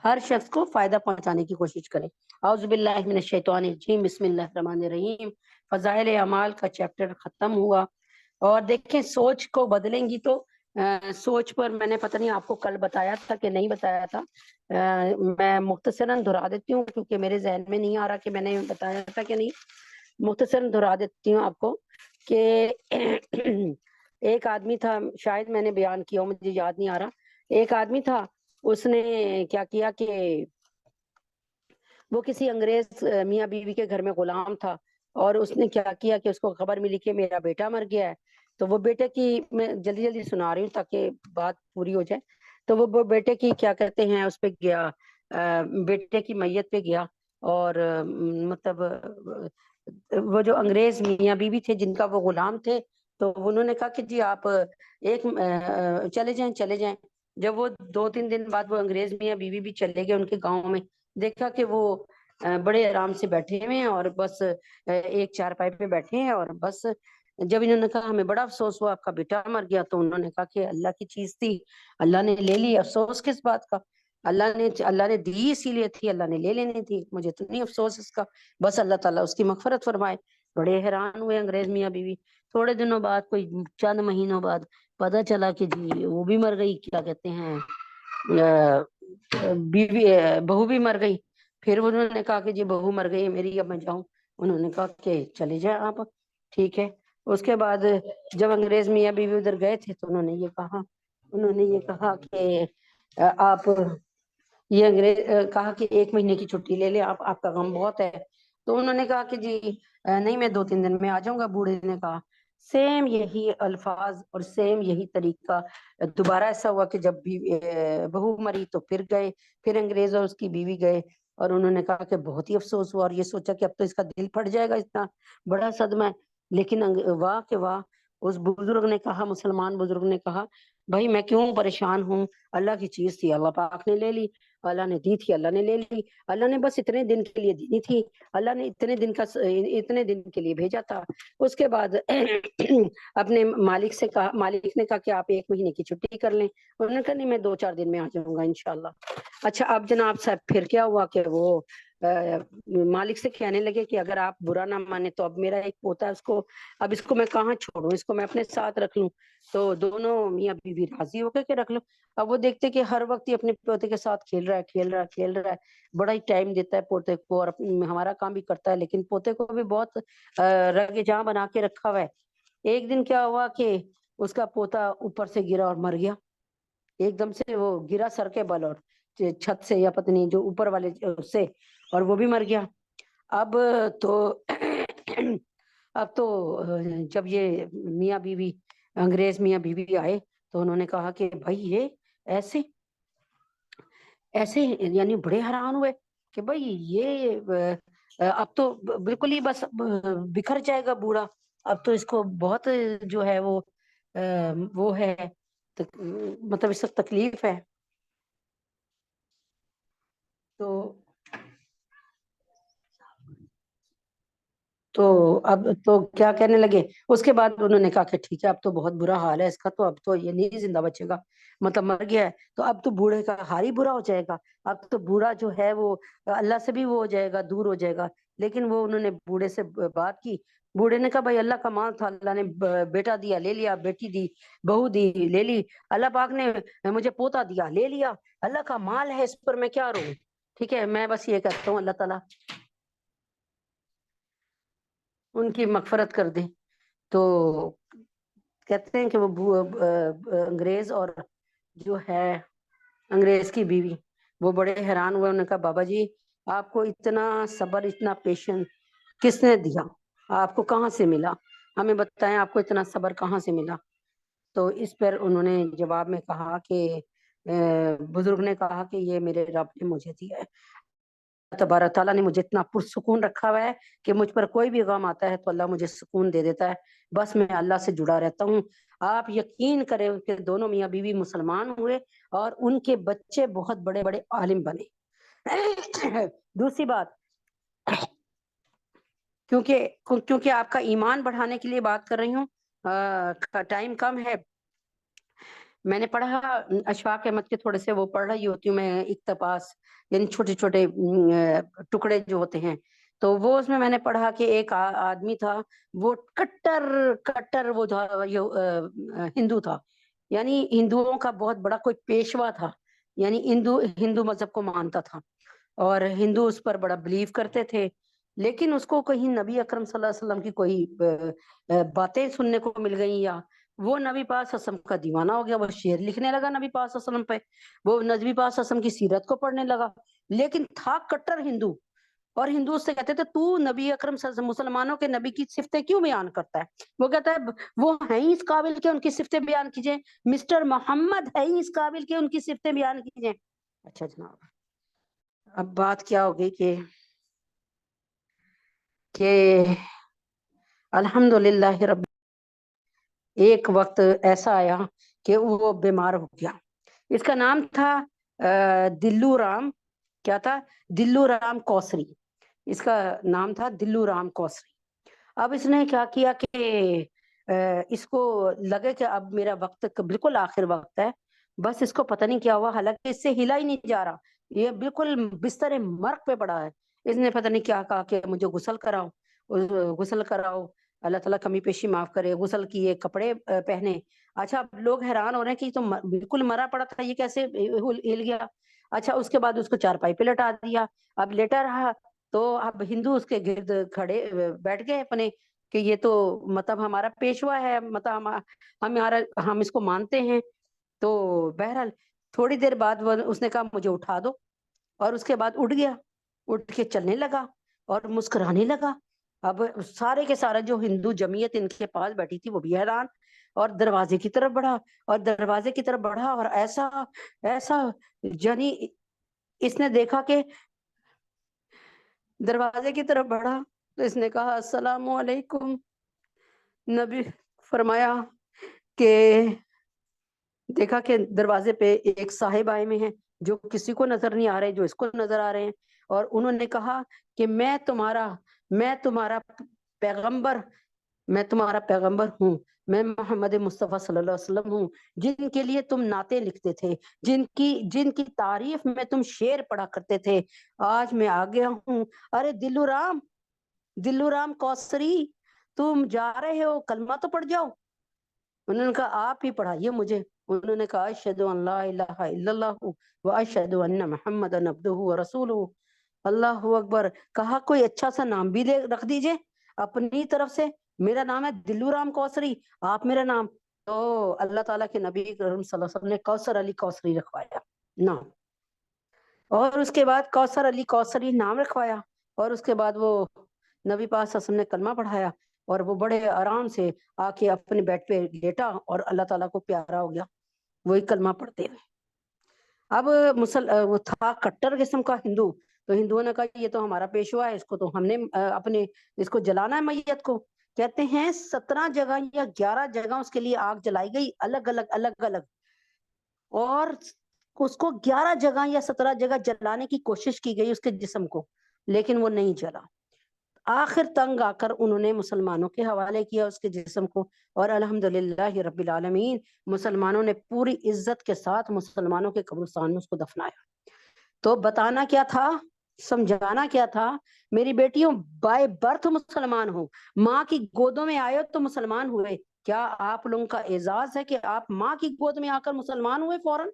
ہر شخص کو فائدہ پہنچانے کی کوشش کریں۔ اعوذ باللہ من الشیطان الرجیم، بسم اللہ الرحمن الرحیم۔ فضائل اعمال کا چیپٹر ختم ہوا، اور دیکھیں سوچ کو بدلیں گی تو سوچ پر میں نے پتہ نہیں آپ کو کل بتایا تھا کہ نہیں بتایا تھا، میں مختصراً دہرا دیتی ہوں کیونکہ میرے ذہن میں نہیں آ رہا کہ میں نے بتایا تھا کہ نہیں، مختصراً دہرا دیتی ہوں آپ کو کہ ایک آدمی تھا، شاید میں نے بیان کیا ہو مجھے یاد نہیں آ رہا، ایک آدمی تھا اس نے کیا کیا کہ وہ کسی انگریز میاں بیوی کے گھر میں غلام تھا، اور اس نے کیا کیا کہ اس کو خبر ملی کہ میرا بیٹا مر گیا ہے، تو وہ بیٹے کی، میں جلدی جلدی سنا رہی ہوں تاکہ بات پوری ہو جائے. تو وہ بیٹے کی کیا کہتے ہیں اس پہ گیا، بیٹے کی میت پہ گیا، اور مطلب وہ جو انگریز میاں بیوی تھے جن کا وہ غلام تھے، تو انہوں نے کہا کہ جی آپ ایک چلے جائیں چلے جائیں. جب وہ 2-3 دن بعد وہ انگریز میاں بیوی بھی چلے گئے ان کے گاؤں میں، دیکھا کہ وہ بڑے آرام سے بیٹھے ہوئے ہیں اور بس ایک چارپائی پہ بیٹھے ہیں، اور بس جب انہوں نے کہا ہمیں بڑا افسوس ہوا آپ کا بیٹا مر گیا، تو انہوں نے کہا کہ اللہ کی چیز تھی، اللہ نے لے لی، افسوس کس بات کا، اللہ نے دی اسی لیے تھی، اللہ نے لے لینی تھی، مجھے تو نہیں افسوس اس کا، بس اللہ تعالیٰ اس کی مغفرت فرمائے. بڑے حیران ہوئے انگریز میاں بیوی. تھوڑے دنوں بعد، کوئی چند مہینوں بعد، پتا چلا کہ جی وہ بھی مر گئی، کیا کہتے ہیں بیوی، بہو بھی مر گئی. پھر انہوں نے کہا کہ جی بہو مر گئی میری، اب میں جاؤں. انہوں نے کہا کہ چلے جائیں آپ، ٹھیک ہے. اس کے بعد جب انگریز میاں بیوی ادھر گئے تھے تو انہوں نے یہ کہا کہ آپ، یہ انگریز کہا کہ 1 مہینے کی چھٹی لے لیں آپ کا غم بہت ہے. تو انہوں نے کہا کہ جی نہیں، میں 2-3 دن میں آ جاؤں گا. بوڑھے نے کہا سیم یہی الفاظ اور سیم یہی طریقہ دوبارہ ایسا ہوا کہ جب بھی بہو مری تو پھر گئے، پھر انگریز اور اس کی بیوی گئے، اور انہوں نے کہا کہ بہت ہی افسوس ہوا، اور یہ سوچا کہ اب تو اس کا دل پھٹ جائے گا، اتنا بڑا صدمہ ہے. لیکن واہ کہ واہ، اس بزرگ نے کہا، مسلمان بزرگ نے کہا بھائی میں کیوں پریشان ہوں، اللہ کی چیز تھی، اللہ پاک نے لے لی، اللہ نے دی تھی، اللہ نے لے لی، اللہ نے بس اتنے دن کے لیے دی تھی، اللہ نے اتنے دن کے لیے بھیجا تھا. اس کے بعد اپنے مالک نے کہا کہ آپ 1 مہینے کی چھٹی کر لیں. انہوں نے کہا نہیں، میں 2-4 دن میں آ جاؤں گا انشاءاللہ. اچھا اب جناب صاحب پھر کیا ہوا کہ وہ مالک سے کہنے لگے کہ اگر آپ برا نہ مانے تو اب میرا ایک پوتا ہے، اب اس کو میں کہاں چھوڑوں، اس کو میں اپنے ساتھ رکھ لوں. تو دونوں میاں بیوی راضی ہو کے کہ رکھ لو. اب وہ دیکھتے کہ ہر وقت ہی اپنے پوتے کے ساتھ کھیل رہا ہے، بڑا ہی ٹائم دیتا ہے پوتے کو، اور ہمارا کام بھی کرتا ہے، لیکن پوتے کو بھی بہت رگ جاں بنا کے رکھا ہوا ہے. ایک دن کیا ہوا کہ اس کا پوتا اوپر سے گرا اور مر گیا. ایک دم سے وہ گرا سر کے بل، اور چھت سے یا پتنی جو اوپر والے سے، اور وہ بھی مر گیا. اب تو جب یہ میاں بیوی، انگریز میاں بیوی آئے تو انہوں نے کہا کہ بھائی یہ ایسے یعنی بڑے حیران ہوئے کہ بھائی یہ اب تو بالکل ہی بس بکھر جائے گا بوڑھا، اب تو اس کو بہت جو ہے وہ ہے، مطلب اس وقت تکلیف ہے. تو اب تو کیا کہنے لگے، اس کے بعد انہوں نے کہا کہ ٹھیک ہے اب تو بہت برا حال ہے اس کا، تو اب تو یہ نہیں زندہ بچے گا، مطلب مر گیا ہے، تو اب تو بوڑھے کا حال ہی برا ہو جائے گا. اب تو بوڑھا جو ہے وہ اللہ سے بھی وہ ہو جائے گا، دور ہو جائے گا. لیکن وہ انہوں نے بوڑھے سے بات کی. بوڑھے نے کہا بھائی اللہ کا مال تھا، اللہ نے بیٹا دیا لے لیا، بیٹی دی، بہو دی لے لی، اللہ پاک نے مجھے پوتا دیا لے لیا، اللہ کا مال ہے، اس پر میں کیا رہوں. ٹھیک ہے، میں بس یہ کہتا ہوں اللہ تعالیٰ ان کی مغفرت کر دیں. تو کہتے ہیں کہ وہ انگریز اور جو ہے انگریز کی بیوی، وہ بڑے حیران ہوئے. انہوں نے کہا بابا جی آپ کو اتنا صبر، اتنا پیشنس کس نے دیا، آپ کو کہاں سے ملا، ہمیں بتائیں آپ کو اتنا صبر کہاں سے ملا. تو اس پر انہوں نے جواب میں کہا کہ بزرگ نے کہا کہ یہ میرے رب نے مجھے دیا ہے، تبارک تعالیٰ نے مجھے اتنا پرسکون رکھا ہوا ہے کہ مجھ پر کوئی بھی غم آتا ہے تو اللہ مجھے سکون دے دیتا ہے، بس میں اللہ سے جڑا رہتا ہوں. آپ یقین کریں کہ دونوں میاں بیوی مسلمان ہوئے اور ان کے بچے بہت بڑے بڑے عالم بنے. دوسری بات، کیونکہ آپ کا ایمان بڑھانے کے لیے بات کر رہی ہوں، ٹائم کم ہے. میں نے پڑھا اشفاق احمد کے تھوڑے سے وہ پڑھ رہی ہوتی ہوں میں، اقتباس یعنی چھوٹے چھوٹے ٹکڑے جو ہوتے ہیں، تو وہ اس میں نے پڑھا کہ ایک آدمی تھا، وہ کٹر وہ تھا، ہندو تھا، یعنی ہندوؤں کا بہت بڑا کوئی پیشوا تھا، یعنی ہندو مذہب کو مانتا تھا، اور ہندو اس پر بڑا بلیو کرتے تھے. لیکن اس کو کہیں نبی اکرم صلی اللہ علیہ وسلم کی کوئی باتیں سننے کو مل گئیں، یا وہ نبی پاک صلی اللہ علیہ وسلم کا دیوانہ ہو گیا، وہ شعر لکھنے لگا نبی پاک صلی اللہ علیہ وسلم پہ، وہ نبی پاک صلی اللہ علیہ وسلم کی سیرت کو پڑھنے لگا، لیکن تھا کٹر ہندو. اور ہندو اس سے کہتے تھے تو نبی اکرم صلی اللہ علیہ وسلم مسلمانوں کے نبی کی صفتیں کیوں بیان کرتا ہے؟ وہ کہتا ہے وہ ہیں ہی اس قابل کہ ان کی صفتیں بیان کیجئے، مسٹر محمد ہے ہی اس قابل کہ ان کی صفتیں بیان کیجئے۔ اچھا جناب، اب بات کیا ہوگی کہ الحمدللہ رب، ایک وقت ایسا آیا کہ وہ بیمار ہو گیا۔ اس کا نام تھا دلو رام، کیا تھا؟ دلو رام کوسری، اس کا نام تھا دلو رام کوسری۔ اب اس نے کیا کیا کہ اس کو لگے کہ اب میرا وقت بالکل آخر وقت ہے، بس اس کو پتہ نہیں کیا ہوا، حالانکہ اس سے ہلا ہی نہیں جا رہا، یہ بالکل بستر مرگ پہ پڑا ہے۔ اس نے پتہ نہیں کیا کہا کہ مجھے غسل کراؤ، غسل کراؤ، اللہ تعالیٰ کمی پیشی معاف کرے، غسل کیے، کپڑے پہنے۔ اچھا، اب لوگ حیران ہو رہے ہیں کہ یہ تو بالکل مرا پڑا تھا، یہ کیسے ہل گیا؟ اچھا، اس کے بعد اس کو چارپائی پہ لٹا دیا، اب لیٹا رہا۔ تو اب ہندو اس کے گرد کھڑے بیٹھ گئے اپنے کہ یہ تو مطلب ہمارا پیشوا ہے، مطلب ہم اس کو مانتے ہیں۔ تو بہرحال تھوڑی دیر بعد اس نے کہا مجھے اٹھا دو، اور اس کے بعد اٹھ گیا، اٹھ کے چلنے لگا اور مسکرانے لگا۔ اب سارے کے سارا جو ہندو جمعیت ان کے پاس بیٹھی تھی وہ بھی حیران، اور دروازے کی طرف بڑھا، اور دروازے کی طرف بڑھا، اور ایسا ایسا یعنی اس نے دیکھا کہ دروازے کی طرف بڑھا تو اس نے کہا السلام علیکم۔ نبی فرمایا کہ دیکھا کہ دروازے پہ ایک صاحب آئے ہوئے ہیں جو کسی کو نظر نہیں آ رہے، جو اس کو نظر آ رہے ہیں، اور انہوں نے کہا کہ میں تمہارا پیغمبر ہوں، میں محمد مصطفیٰ صلی اللہ علیہ وسلم ہوں، جن کے لیے تم نعتیں لکھتے تھے، جن کی تعریف میں تم شعر پڑھا کرتے تھے، آج میں آ گیا ہوں۔ ارے دلو رام کوسری، تم جا رہے ہو، کلمہ تو پڑھ جاؤ۔ انہوں نے کہا آپ ہی پڑھائیے مجھے۔ انہوں نے کہا اشہد ان لا الہ الا اللہ واشہد ان محمد عبدہ ورسولہ۔ اللہ اکبر۔ کہا کوئی اچھا سا نام بھی رکھ دیجئے اپنی طرف سے، میرا نام ہے دلو رام کوسری، آپ میرا نام۔ تو اللہ تعالیٰ کے نبی کریم صلی اللہ علیہ وسلم نے کوثر علی کوسری رکھوایا نام، اور اس کے بعد کوثر علی کوسری نام رکھوایا، اور اس کے بعد وہ نبی پاک صلی اللہ علیہ وسلم نے کلمہ پڑھایا، اور وہ بڑے آرام سے آ کے اپنے بیڈ پہ لیٹا اور اللہ تعالیٰ کو پیارا ہو گیا وہی کلمہ پڑھتے ہوئے۔ اب وہ تھا کٹر قسم کا ہندو، تو ہندوؤں نے کہا یہ تو ہمارا پیشوا ہے، اس کو تو ہم نے اس کو جلانا ہے میت کو۔ کہتے ہیں 17 جگہ یا 11 جگہ اس کے لیے آگ جلائی گئی، الگ الگ، اور اس کو 11 جگہ یا 17 جگہ جلانے کی کوشش کی گئی اس کے جسم کو، لیکن وہ نہیں جلا۔ آخر تنگ آ کر انہوں نے مسلمانوں کے حوالے کیا اس کے جسم کو، اور الحمدللہ رب العالمین مسلمانوں نے پوری عزت کے ساتھ مسلمانوں کے قبرستان میں اس کو دفنایا۔ تو بتانا کیا تھا، سمجھانا کیا تھا، میری بیٹیوں بائی برتھ مسلمان ہو، ماں کی گودوں میں آئے تو مسلمان ہوئے۔ کیا آپ لوگوں کا اعزاز ہے کہ آپ ماں کی گود میں آ کر مسلمان ہوئے فوراً؟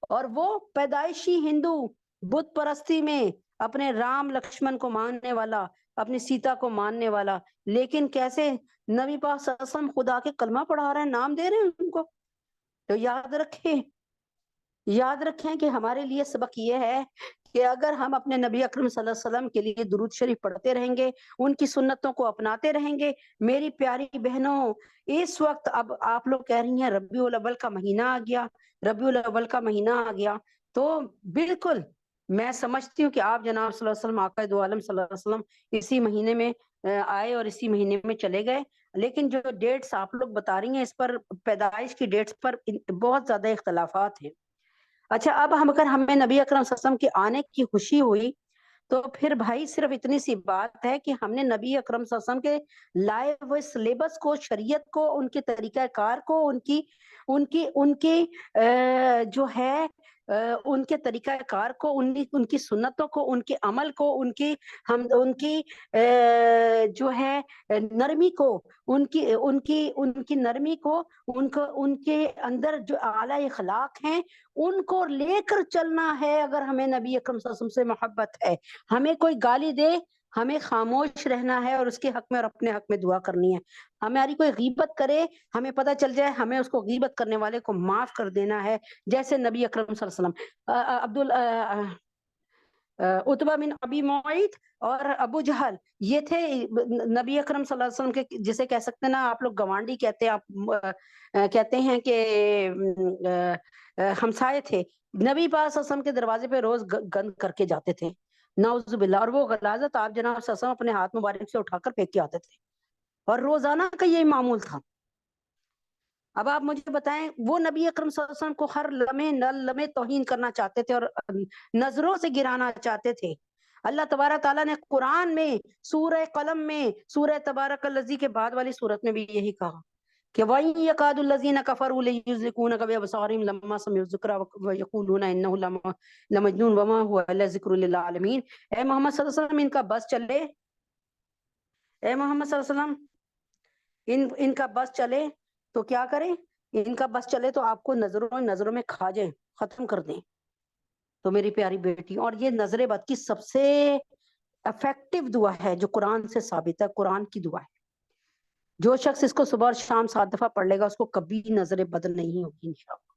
اور وہ پیدائشی ہندو، بت پرستی میں اپنے رام لکشمن کو ماننے والا، اپنی سیتا کو ماننے والا، لیکن کیسے نبی پاک صلی اللہ علیہ وسلم خدا کے کلمہ پڑھا رہے ہیں، نام دے رہے ہیں ان کو۔ تو یاد رکھیں کہ ہمارے لیے سبق یہ ہے کہ اگر ہم اپنے نبی اکرم صلی اللہ علیہ وسلم کے لیے درود شریف پڑھتے رہیں گے، ان کی سنتوں کو اپناتے رہیں گے، میری پیاری بہنوں، اس وقت اب آپ لوگ کہہ رہی ہیں ربیع الاول کا مہینہ آ گیا، ربیع الاول کا مہینہ آ گیا، تو بالکل میں سمجھتی ہوں کہ آپ جناب صلی اللہ علیہ وسلم، آقا دو عالم صلی اللہ علیہ وسلم اسی مہینے میں آئے اور اسی مہینے میں چلے گئے، لیکن جو ڈیٹس آپ لوگ بتا رہی ہیں اس پر، پیدائش کی ڈیٹس پر بہت زیادہ اختلافات ہیں۔ اچھا، اب اگر ہمیں نبی اکرم صلی اللہ علیہ وسلم کے آنے کی خوشی ہوئی تو پھر بھائی صرف اتنی سی بات ہے کہ ہم نے نبی اکرم صلی اللہ علیہ وسلم کے لائے ہوئے سلیبس کو، شریعت کو، ان کے طریقہ کار کو، ان کی جو ہے ان کے طریقہ کار کو، ان کی سنتوں کو، ان کے عمل کو، ان کی جو ہے نرمی کو، ان کی نرمی کو، ان کے اندر جو اعلیٰ اخلاق ہیں ان کو لے کر چلنا ہے۔ اگر ہمیں نبی اکرم صلی اللہ علیہ وسلم سے محبت ہے، ہمیں کوئی گالی دے ہمیں خاموش رہنا ہے اور اس کے حق میں اور اپنے حق میں دعا کرنی ہے۔ ہماری کوئی غیبت کرے، ہمیں پتہ چل جائے، ہمیں اس کو غیبت کرنے والے کو معاف کر دینا ہے، جیسے نبی اکرم صلی اللہ علیہ وسلم عتبہ بن ابی معیط اور ابو جہل، یہ تھے نبی اکرم صلی اللہ علیہ وسلم کے، جسے کہہ سکتے ہیں نا آپ لوگ گوانڈی کہتے ہیں، آپ کہتے ہیں کہ ہمسائے تھے۔ نبی پاک صلی اللہ علیہ وسلم کے دروازے پہ روز گند کر کے جاتے تھے، نعوذ باللہ، اور وہ غلاظت آپ جناب صلی اللہ علیہ وسلم اپنے ہاتھ مبارک سے اٹھا کر پھینک کے آتے تھے، اور روزانہ کا یہی معمول تھا۔ اب آپ مجھے بتائیں، وہ نبی اکرم صلی اللہ علیہ وسلم کو ہر لمحے لمحے توہین کرنا چاہتے تھے اور نظروں سے گرانا چاہتے تھے۔ اللہ تبارک تعالیٰ نے قرآن میں سورہ قلم میں سورہ تبارک الذی کے بعد والی صورت میں بھی یہی کہا کہ وَإِن يَكَادُ الَّذِينَ كَفَرُوا لَيُزْلِقُونَكَ بِأَبْصَارِهِمْ لَمَّا سَمِعُوا الذِّكْرَ وَيَقُولُونَ إِنَّهُ لَمَجْنُونٌ وَمَا هُوَ إِلَّا ذِكْرٌ لِّلْعَالَمِينَ۔ اے محمد صلی اللہ علیہ وسلم ان کا بس چلے، اے محمد صلی اللہ علیہ وسلم ان کا بس چلے تو کیا کریں؟ ان کا بس چلے تو آپ کو نظروں میں کھا جائیں، ختم کر دیں۔ تو میری پیاری بیٹی، اور یہ نظر بد کی سب سے افیکٹو دعا ہے جو قرآن سے ثابت ہے، قرآن کی دعا ہے۔ جو شخص اس کو صبح اور شام 7 دفعہ پڑھ لے گا اس کو کبھی نظر بد نہیں ہوگی انشاءاللہ۔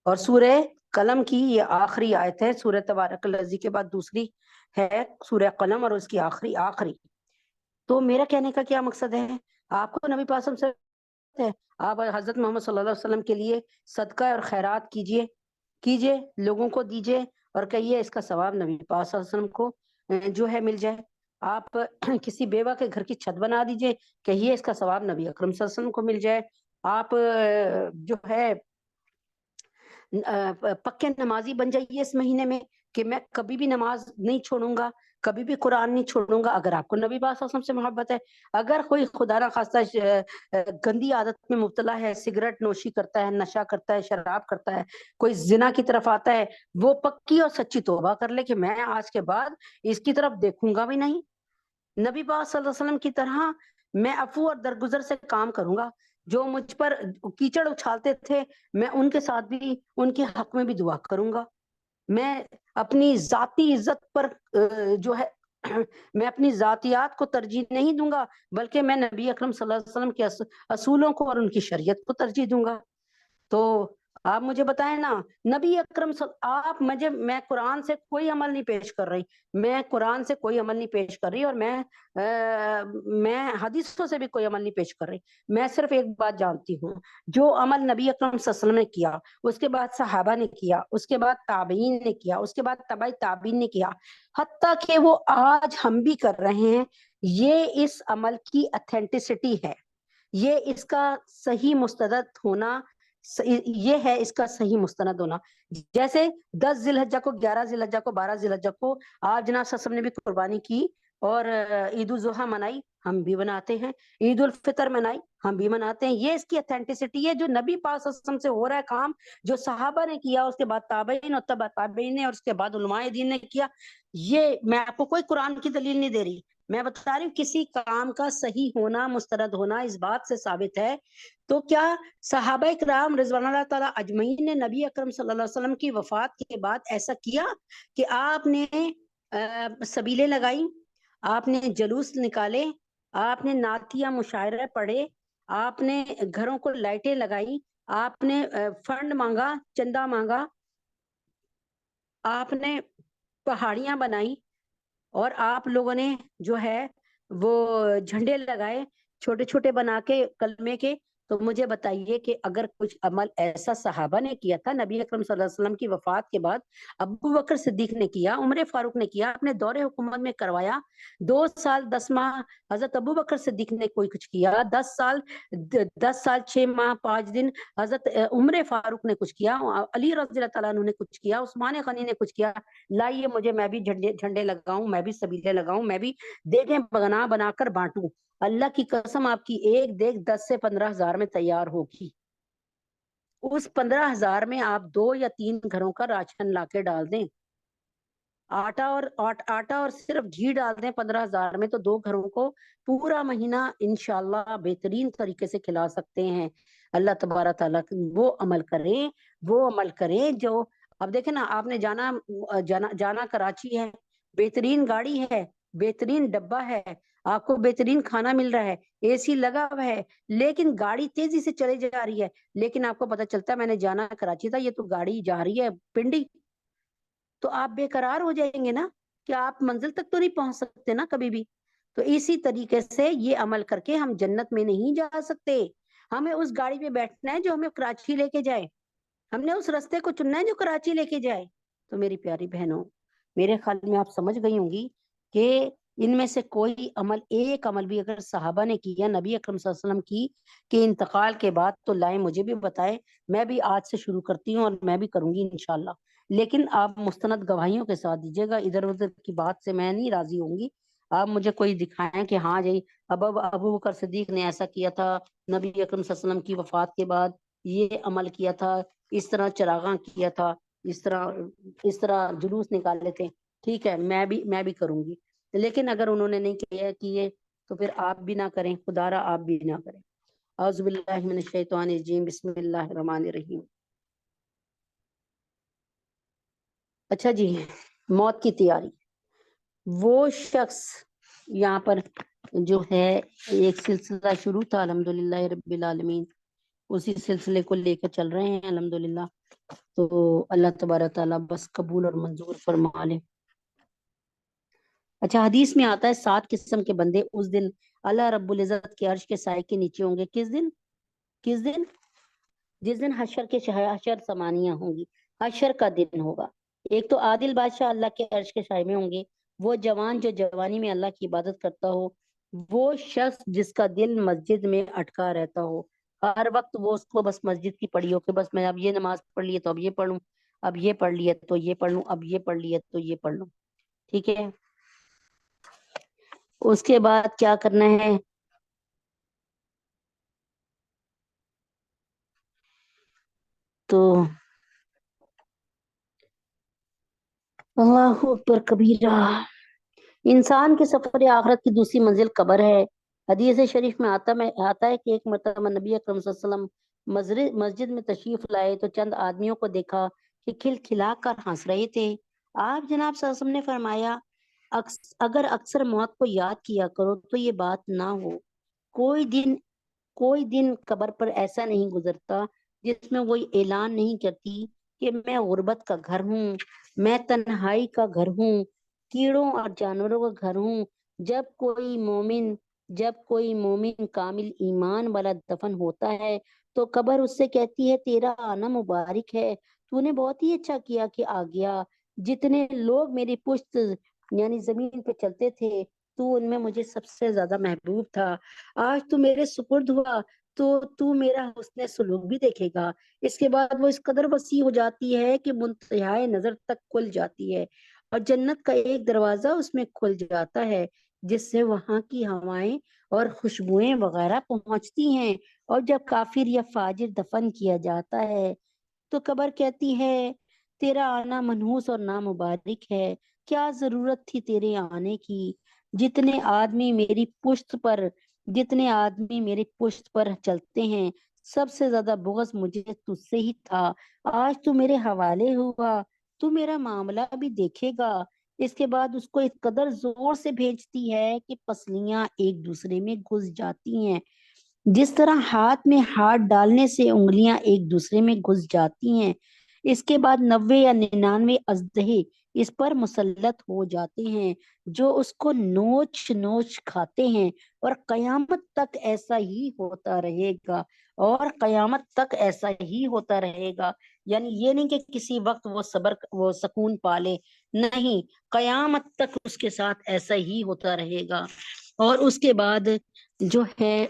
اور سورہ قلم کی یہ آخری آیت ہے، سورہ تبارک الذی کے بعد دوسری ہے سورہ قلم، اور اس کی آخری۔ تو میرا کہنے کا کیا مقصد ہے؟ آپ کو نبی پاک صلی اللہ علیہ وسلم سے ہے، آپ حضرت محمد صلی اللہ علیہ وسلم کے لیے صدقہ اور خیرات کیجئے، لوگوں کو دیجئے، اور کہیے اس کا ثواب نبی پاک صلی اللہ علیہ وسلم کو جو ہے مل جائے۔ آپ کسی بیوہ کے گھر کی چھت بنا دیجئے، کہیے اس کا ثواب نبی اکرم صلی اللہ علیہ وسلم کو مل جائے۔ آپ جو ہے پکے نمازی بن جائیے اس مہینے میں کہ میں کبھی بھی نماز نہیں چھوڑوں گا، کبھی بھی قرآن نہیں چھوڑوں گا، اگر آپ کو نبی پاک صلی اللہ علیہ وسلم سے محبت ہے۔ اگر کوئی خدا نہ خواستہ گندی عادت میں مبتلا ہے، سگریٹ نوشی کرتا ہے، نشہ کرتا ہے، شراب کرتا ہے، کوئی زنا کی طرف آتا ہے، وہ پکی اور سچی توبہ کر لے کہ میں آج کے بعد اس کی طرف دیکھوں گا بھی نہیں، نبی پاک صلی اللہ علیہ وسلم کی طرح میں عفو اور درگزر سے کام کروں گا۔ جو مجھ پر کیچڑ اچھالتے تھے میں ان کے ساتھ بھی ان کے حق میں بھی دعا کروں گا۔ میں اپنی ذاتی عزت پر جو ہے میں اپنی ذاتیات کو ترجیح نہیں دوں گا، بلکہ میں نبی اکرم صلی اللہ علیہ وسلم کے اصولوں کو اور ان کی شریعت کو ترجیح دوں گا۔ تو آپ مجھے بتائیں نا، نبی اکرم میں قرآن سے کوئی عمل نہیں پیش کر رہی، میں قرآن سے کوئی عمل نہیں پیش کر رہی، اور میں حدیثوں سے بھی کوئی عمل نہیں پیش کر رہی۔ میں صرف ایک بات جانتی ہوں، جو عمل نبی اکرم صلی اللہ علیہ وسلم نے کیا، اس کے بعد صحابہ نے کیا، اس کے بعد تابعین نے کیا، اس کے بعد تبع تابعین نے کیا، حتیٰ کہ وہ آج ہم بھی کر رہے ہیں، یہ اس عمل کی اتھینٹسٹی ہے، یہ اس کا صحیح مستند ہونا، یہ ہے اس کا صحیح مستند ہونا۔ جیسے 10 ذی الحجہ کو، 11 ذی الحجہ کو، 12 ذی الحجہ کو آپ جناب صلی اللہ علیہ وسلم نے بھی قربانی کی، اور عید الاضحیٰ منائی، ہم بھی مناتے ہیں، عید الفطر منائی، ہم بھی مناتے ہیں۔ یہ اس کی اتھینٹسٹی ہے، جو نبی پاک صلی اللہ علیہ وسلم سے ہو رہا ہے کام، جو صحابہ نے کیا، اس کے بعد تابعین اور تبع تابعین نے، اور اس کے بعد علماء دین نے کیا۔ یہ میں آپ کو کوئی قرآن کی دلیل نہیں دے رہی، میں بتا رہی ہوں کسی کام کا صحیح ہونا، مستند ہونا اس بات سے ثابت ہے۔ تو کیا صحابہ کرام رضوان اللہ تعالیٰ اجمعین نے نبی اکرم صلی اللہ علیہ وسلم کی وفات کے بعد ایسا کیا کہ آپ نے سبیلیں لگائی، آپ نے جلوس نکالے، آپ نے نعتیہ مشاعرے پڑھے، آپ نے گھروں کو لائٹیں لگائی، آپ نے فنڈ مانگا، چندہ مانگا، آپ نے پہاڑیاں بنائی، اور آپ لوگوں نے جو ہے وہ جھنڈے لگائے چھوٹے چھوٹے بنا کے کلمے کے۔ تو مجھے بتائیے کہ اگر کچھ عمل ایسا صحابہ نے کیا تھا نبی اکرم صلی اللہ علیہ وسلم کی وفات کے بعد، ابو بکر صدیق نے کیا، عمر فاروق نے کیا، اپنے دور حکومت میں کروایا، 2 سال 10 ماہ حضرت ابو بکر صدیق نے کوئی کچھ کیا، 10 سال 6 ماہ 5 دن حضرت عمر فاروق نے کچھ کیا، علی رضی اللہ تعالیٰ عنہ نے کچھ کیا، عثمان غنی نے کچھ کیا۔ لائیے مجھے، میں بھی جھنڈے لگاؤں، میں بھی سبیلے لگاؤں، میں بھی دیگیں بنا کر بانٹوں۔ اللہ کی قسم آپ کی ایک دیگ 10 سے 15 ہزار میں تیار ہوگی، اس 15 ہزار میں آپ 2 یا 3 گھروں کا راشن لا کے ڈال دیں، آٹا اور صرف گھی ڈال دیں 15 ہزار میں، تو 2 گھروں کو پورا مہینہ انشاءاللہ بہترین طریقے سے کھلا سکتے ہیں۔ اللہ تبارک تعالیٰ وہ عمل کریں جو، اب دیکھیں نا، آپ نے جانا کراچی ہے، بہترین گاڑی ہے، بہترین ڈبہ ہے، آپ کو بہترین کھانا مل رہا ہے، اے سی لگا ہوا ہے، لیکن گاڑی تیزی سے چلے جا رہی ہے، لیکن آپ کو پتہ چلتا ہے میں نے جانا کراچی تھا، یہ تو گاڑی جا رہی ہے پنڈی، تو آپ بے قرار ہو جائیں گے نا۔ کہ آپ منزل تک تو نہیں پہنچ سکتے نا کبھی بھی. تو اسی طریقے سے یہ عمل کر کے ہم جنت میں نہیں جا سکتے. ہمیں اس گاڑی پہ بیٹھنا ہے جو ہمیں کراچی لے کے جائے. ہم نے اس رستے کو چننا ہے جو کراچی لے کے جائے. تو میری پیاری بہنوں، میرے خیال میں آپ سمجھ گئی ہوں گی کہ ان میں سے کوئی عمل، ایک عمل بھی اگر صحابہ نے کیا نبی اکرم صلی اللہ علیہ وسلم کی کہ انتقال کے بعد، تو لائیں مجھے بھی بتائیں. میں بھی آج سے شروع کرتی ہوں اور میں بھی کروں گی انشاءاللہ. لیکن آپ مستند گواہیوں کے ساتھ دیجیے گا، ادھر ادھر کی بات سے میں نہیں راضی ہوں گی. آپ مجھے کوئی دکھائیں کہ ہاں جی ابو بکر صدیق نے ایسا کیا تھا، نبی اکرم صلی اللہ علیہ وسلم کی وفات کے بعد یہ عمل کیا تھا، اس طرح چراغاں کیا تھا، اس طرح جلوس نکالے تھے. ٹھیک ہے، میں بھی کروں گی. لیکن اگر انہوں نے نہیں کیے تو پھر آپ بھی نہ کریں، خدارا آپ بھی نہ کریں. اعوذ باللہ من الشیطان الرجیم، بسم اللہ الرحمن الرحیم. اچھا جی، موت کی تیاری. وہ شخص یہاں پر جو ہے ایک سلسلہ شروع تھا الحمدللہ رب العالمین، اسی سلسلے کو لے کر چل رہے ہیں الحمدللہ. تو اللہ تبارک تعالیٰ بس قبول اور منظور فرما لے. اچھا، حدیث میں آتا ہے 7 قسم کے بندے اس دن اللہ رب العزت کے عرش کے سائے کے نیچے ہوں گے. کس دن؟ جس دن حشر سمانیہ ہوں گی، حشر کا دن ہوگا. ایک تو عادل بادشاہ اللہ کے عرش کے سائے میں ہوں گے، وہ جوان جو جوانی میں اللہ کی عبادت کرتا ہو، وہ شخص جس کا دل مسجد میں اٹکا رہتا ہو، ہر وقت وہ اس کو بس مسجد کی پڑھی ہو کہ بس میں اب یہ نماز پڑھ لی ہے تو اب یہ پڑھ لوں، اب یہ پڑھ لی ہے تو یہ پڑھ لوں، اب یہ پڑھ لی ہے تو یہ پڑھ لوں. ٹھیک ہے. اس کے بعد کیا کرنا ہے؟ تو اللہ اکبر کبیرہ. انسان کے سفر آخرت کی دوسری منزل قبر ہے. حدیث شریف میں آتا ہے کہ ایک مرتبہ نبی اکرم صلی اللہ علیہ وسلم مسجد میں تشریف لائے تو چند آدمیوں کو دیکھا کہ کھل کھلا کر ہنس رہے تھے. آپ جناب صلی اللہ علیہ وسلم نے فرمایا اگر اکثر موت کو یاد کیا کرو تو یہ بات نہ ہو. کوئی دن کوئی دن قبر پر ایسا نہیں گزرتا جس میں وہی اعلان نہیں کرتی کہ میں غربت کا گھر ہوں، میں تنہائی کا گھر ہوں، کیڑوں اور جانوروں کا گھر ہوں. جب کوئی مومن کامل ایمان والا دفن ہوتا ہے تو قبر اس سے کہتی ہے تیرا آنا مبارک ہے، تو نے بہت ہی اچھا کیا کہ آ گیا. جتنے لوگ میری پشت یعنی زمین پہ چلتے تھے تو ان میں مجھے سب سے زیادہ محبوب تھا. آج تو میرے سپرد ہوا تو میرا حسن سلوک بھی دیکھے گا. اس کے بعد وہ اس قدر وسیع ہو جاتی ہے کہ منتہائے نظر تک کھل جاتی ہے اور جنت کا ایک دروازہ اس میں کھل جاتا ہے جس سے وہاں کی ہوائیں اور خوشبوئیں وغیرہ پہنچتی ہیں. اور جب کافر یا فاجر دفن کیا جاتا ہے تو قبر کہتی ہے تیرا آنا منحوس اور نامبارک ہے، کیا ضرورت تھی تیرے آنے کی. جتنے آدمی میری پشت پر جتنے آدمی میری پشت پر چلتے ہیں سب سے زیادہ بغض مجھے تجھ سے ہی تھا. آج تو میرے حوالے ہوا، تو میرا معاملہ بھی دیکھے گا. اس کے بعد اس کو اس قدر زور سے بھیجتی ہے کہ پسلیاں ایک دوسرے میں گھس جاتی ہیں، جس طرح ہاتھ میں ہاتھ ڈالنے سے انگلیاں ایک دوسرے میں گھس جاتی ہیں. اس کے بعد 90 یا 99 اژدہے اس پر مسلط ہو جاتے ہیں جو اس کو نوچ نوچ کھاتے ہیں، اور قیامت تک ایسا ہی ہوتا رہے گا، اور قیامت تک ایسا ہی ہوتا رہے گا. یعنی یہ نہیں کہ کسی وقت وہ سکون پالے، نہیں، قیامت تک اس کے ساتھ ایسا ہی ہوتا رہے گا. اور اس کے بعد جو ہے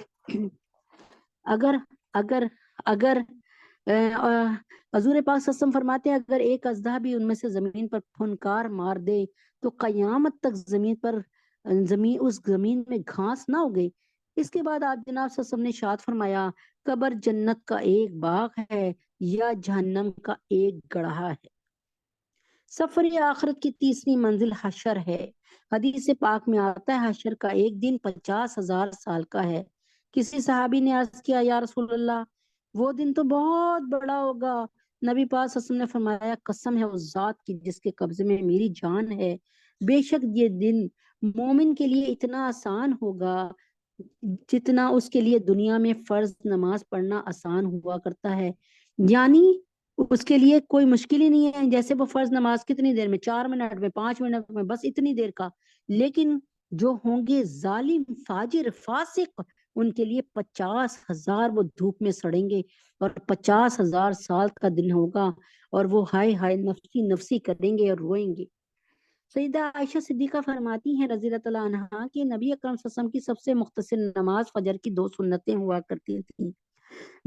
اگر اگر اگر حضور پاک صلی اللہ علیہ وسلم فرماتے ہیں اگر ایک اژدہا بھی ان میں سے زمین پر پھنکار مار دے تو قیامت تک اس زمین میں گھاس نہ اگے. اس کے بعد آپ جناب صلی اللہ علیہ وسلم نے ارشاد فرمایا قبر جنت کا ایک باغ ہے یا جہنم کا ایک گڑھا ہے. سفر آخرت کی تیسری منزل حشر ہے. حدیث پاک میں آتا ہے حشر کا ایک دن 50,000 سال کا ہے. کسی صحابی نے عرض کیا یا رسول اللہ وہ دن تو بہت بڑا ہوگا. نبی پاک صلی اللہ علیہ وسلم نے فرمایا قسم ہے اس ذات کی جس کے قبضے میں میری جان ہے، بے شک یہ دن مومن کے لیے اتنا آسان ہوگا جتنا اس کے لیے دنیا میں فرض نماز پڑھنا آسان ہوا کرتا ہے. یعنی اس کے لیے کوئی مشکل ہی نہیں ہے. جیسے وہ فرض نماز کتنی دیر میں, 4 منٹ میں, 5 منٹ میں, بس اتنی دیر کا. لیکن جو ہوں گے ظالم, فاجر, فاسق, ان کے لیے 50,000 وہ دھوپ میں سڑیں گے, اور 50,000 سال کا دن ہوگا, اور وہ ہائے ہائے نفسی نفسی کریں گے اور روئیں گے. سیدہ عائشہ صدیقہ فرماتی ہیں رضی اللہ عنہا کہ نبی اکرم صلی اللہ علیہ وسلم کی سب سے مختصر نماز فجر کی 2 سنتیں ہوا کرتی تھیں.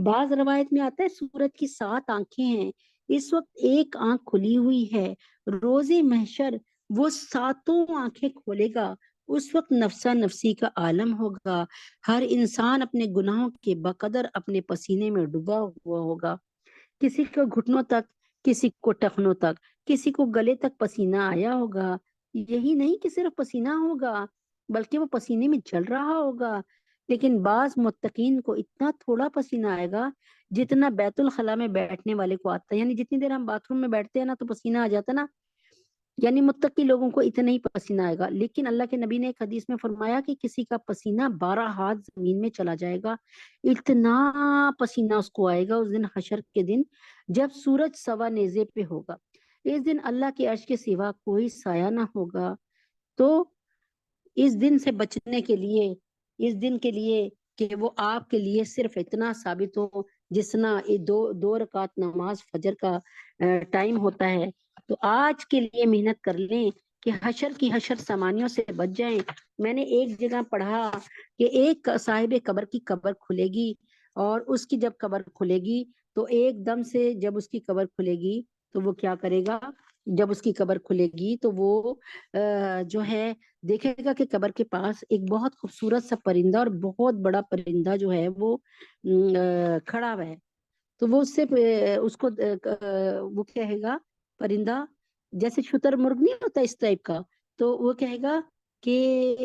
بعض روایت میں آتا ہے سورج کی 7 آنکھیں ہیں, اس وقت ایک آنکھ کھلی ہوئی ہے. روز محشر وہ 7 آنکھیں کھولے گا, اس وقت نفسا نفسی کا عالم ہوگا. ہر انسان اپنے گناہوں کے بقدر اپنے پسینے میں ڈوبا ہوا ہوگا. کسی کو گھٹنوں تک, کسی کو ٹخنوں تک, کسی کو گلے تک پسینہ آیا ہوگا. یہی نہیں کہ صرف پسینہ ہوگا, بلکہ وہ پسینے میں جل رہا ہوگا. لیکن بعض متقین کو اتنا تھوڑا پسینہ آئے گا جتنا بیت الخلاء میں بیٹھنے والے کو آتا ہے. یعنی جتنی دیر ہم باتھ روم میں بیٹھتے ہیں نا تو پسینہ آ جاتا ہے نا, یعنی متقی لوگوں کو اتنا ہی پسینہ آئے گا. لیکن اللہ کے نبی نے ایک حدیث میں فرمایا کہ کسی کا پسینہ 12 ہاتھ زمین میں چلا جائے گا. اتنا پسینہ اس کو آئے گا اس دن, حشر کے دن, جب سورج سوا نیزے پہ ہوگا. اس دن اللہ کے عرش کے سوا کوئی سایہ نہ ہوگا. تو اس دن سے بچنے کے لیے, اس دن کے لیے کہ وہ آپ کے لیے صرف اتنا ثابت ہو جتنا دو رکعت نماز فجر کا ٹائم ہوتا ہے, تو آج کے لیے محنت کر لیں کہ حشر کی حشر سامانیوں سے بچ جائیں. میں نے ایک جگہ پڑھا کہ ایک صاحب قبر کی قبر کھلے گی, اور اس کی جب قبر کھلے گی تو ایک دم سے جب اس کی قبر کھلے گی تو وہ کیا کرے گا, جب اس کی قبر کھلے گی تو وہ جو ہے دیکھے گا کہ قبر کے پاس ایک بہت خوبصورت سا پرندہ, اور بہت بڑا پرندہ جو ہے وہ کھڑا ہوا ہے. تو وہ اس سے اس کو وہ کہے گا پرندہ, جیسے شتر مرغ نہیں ہوتا اس ٹائپ کا, تو وہ کہے گا کہ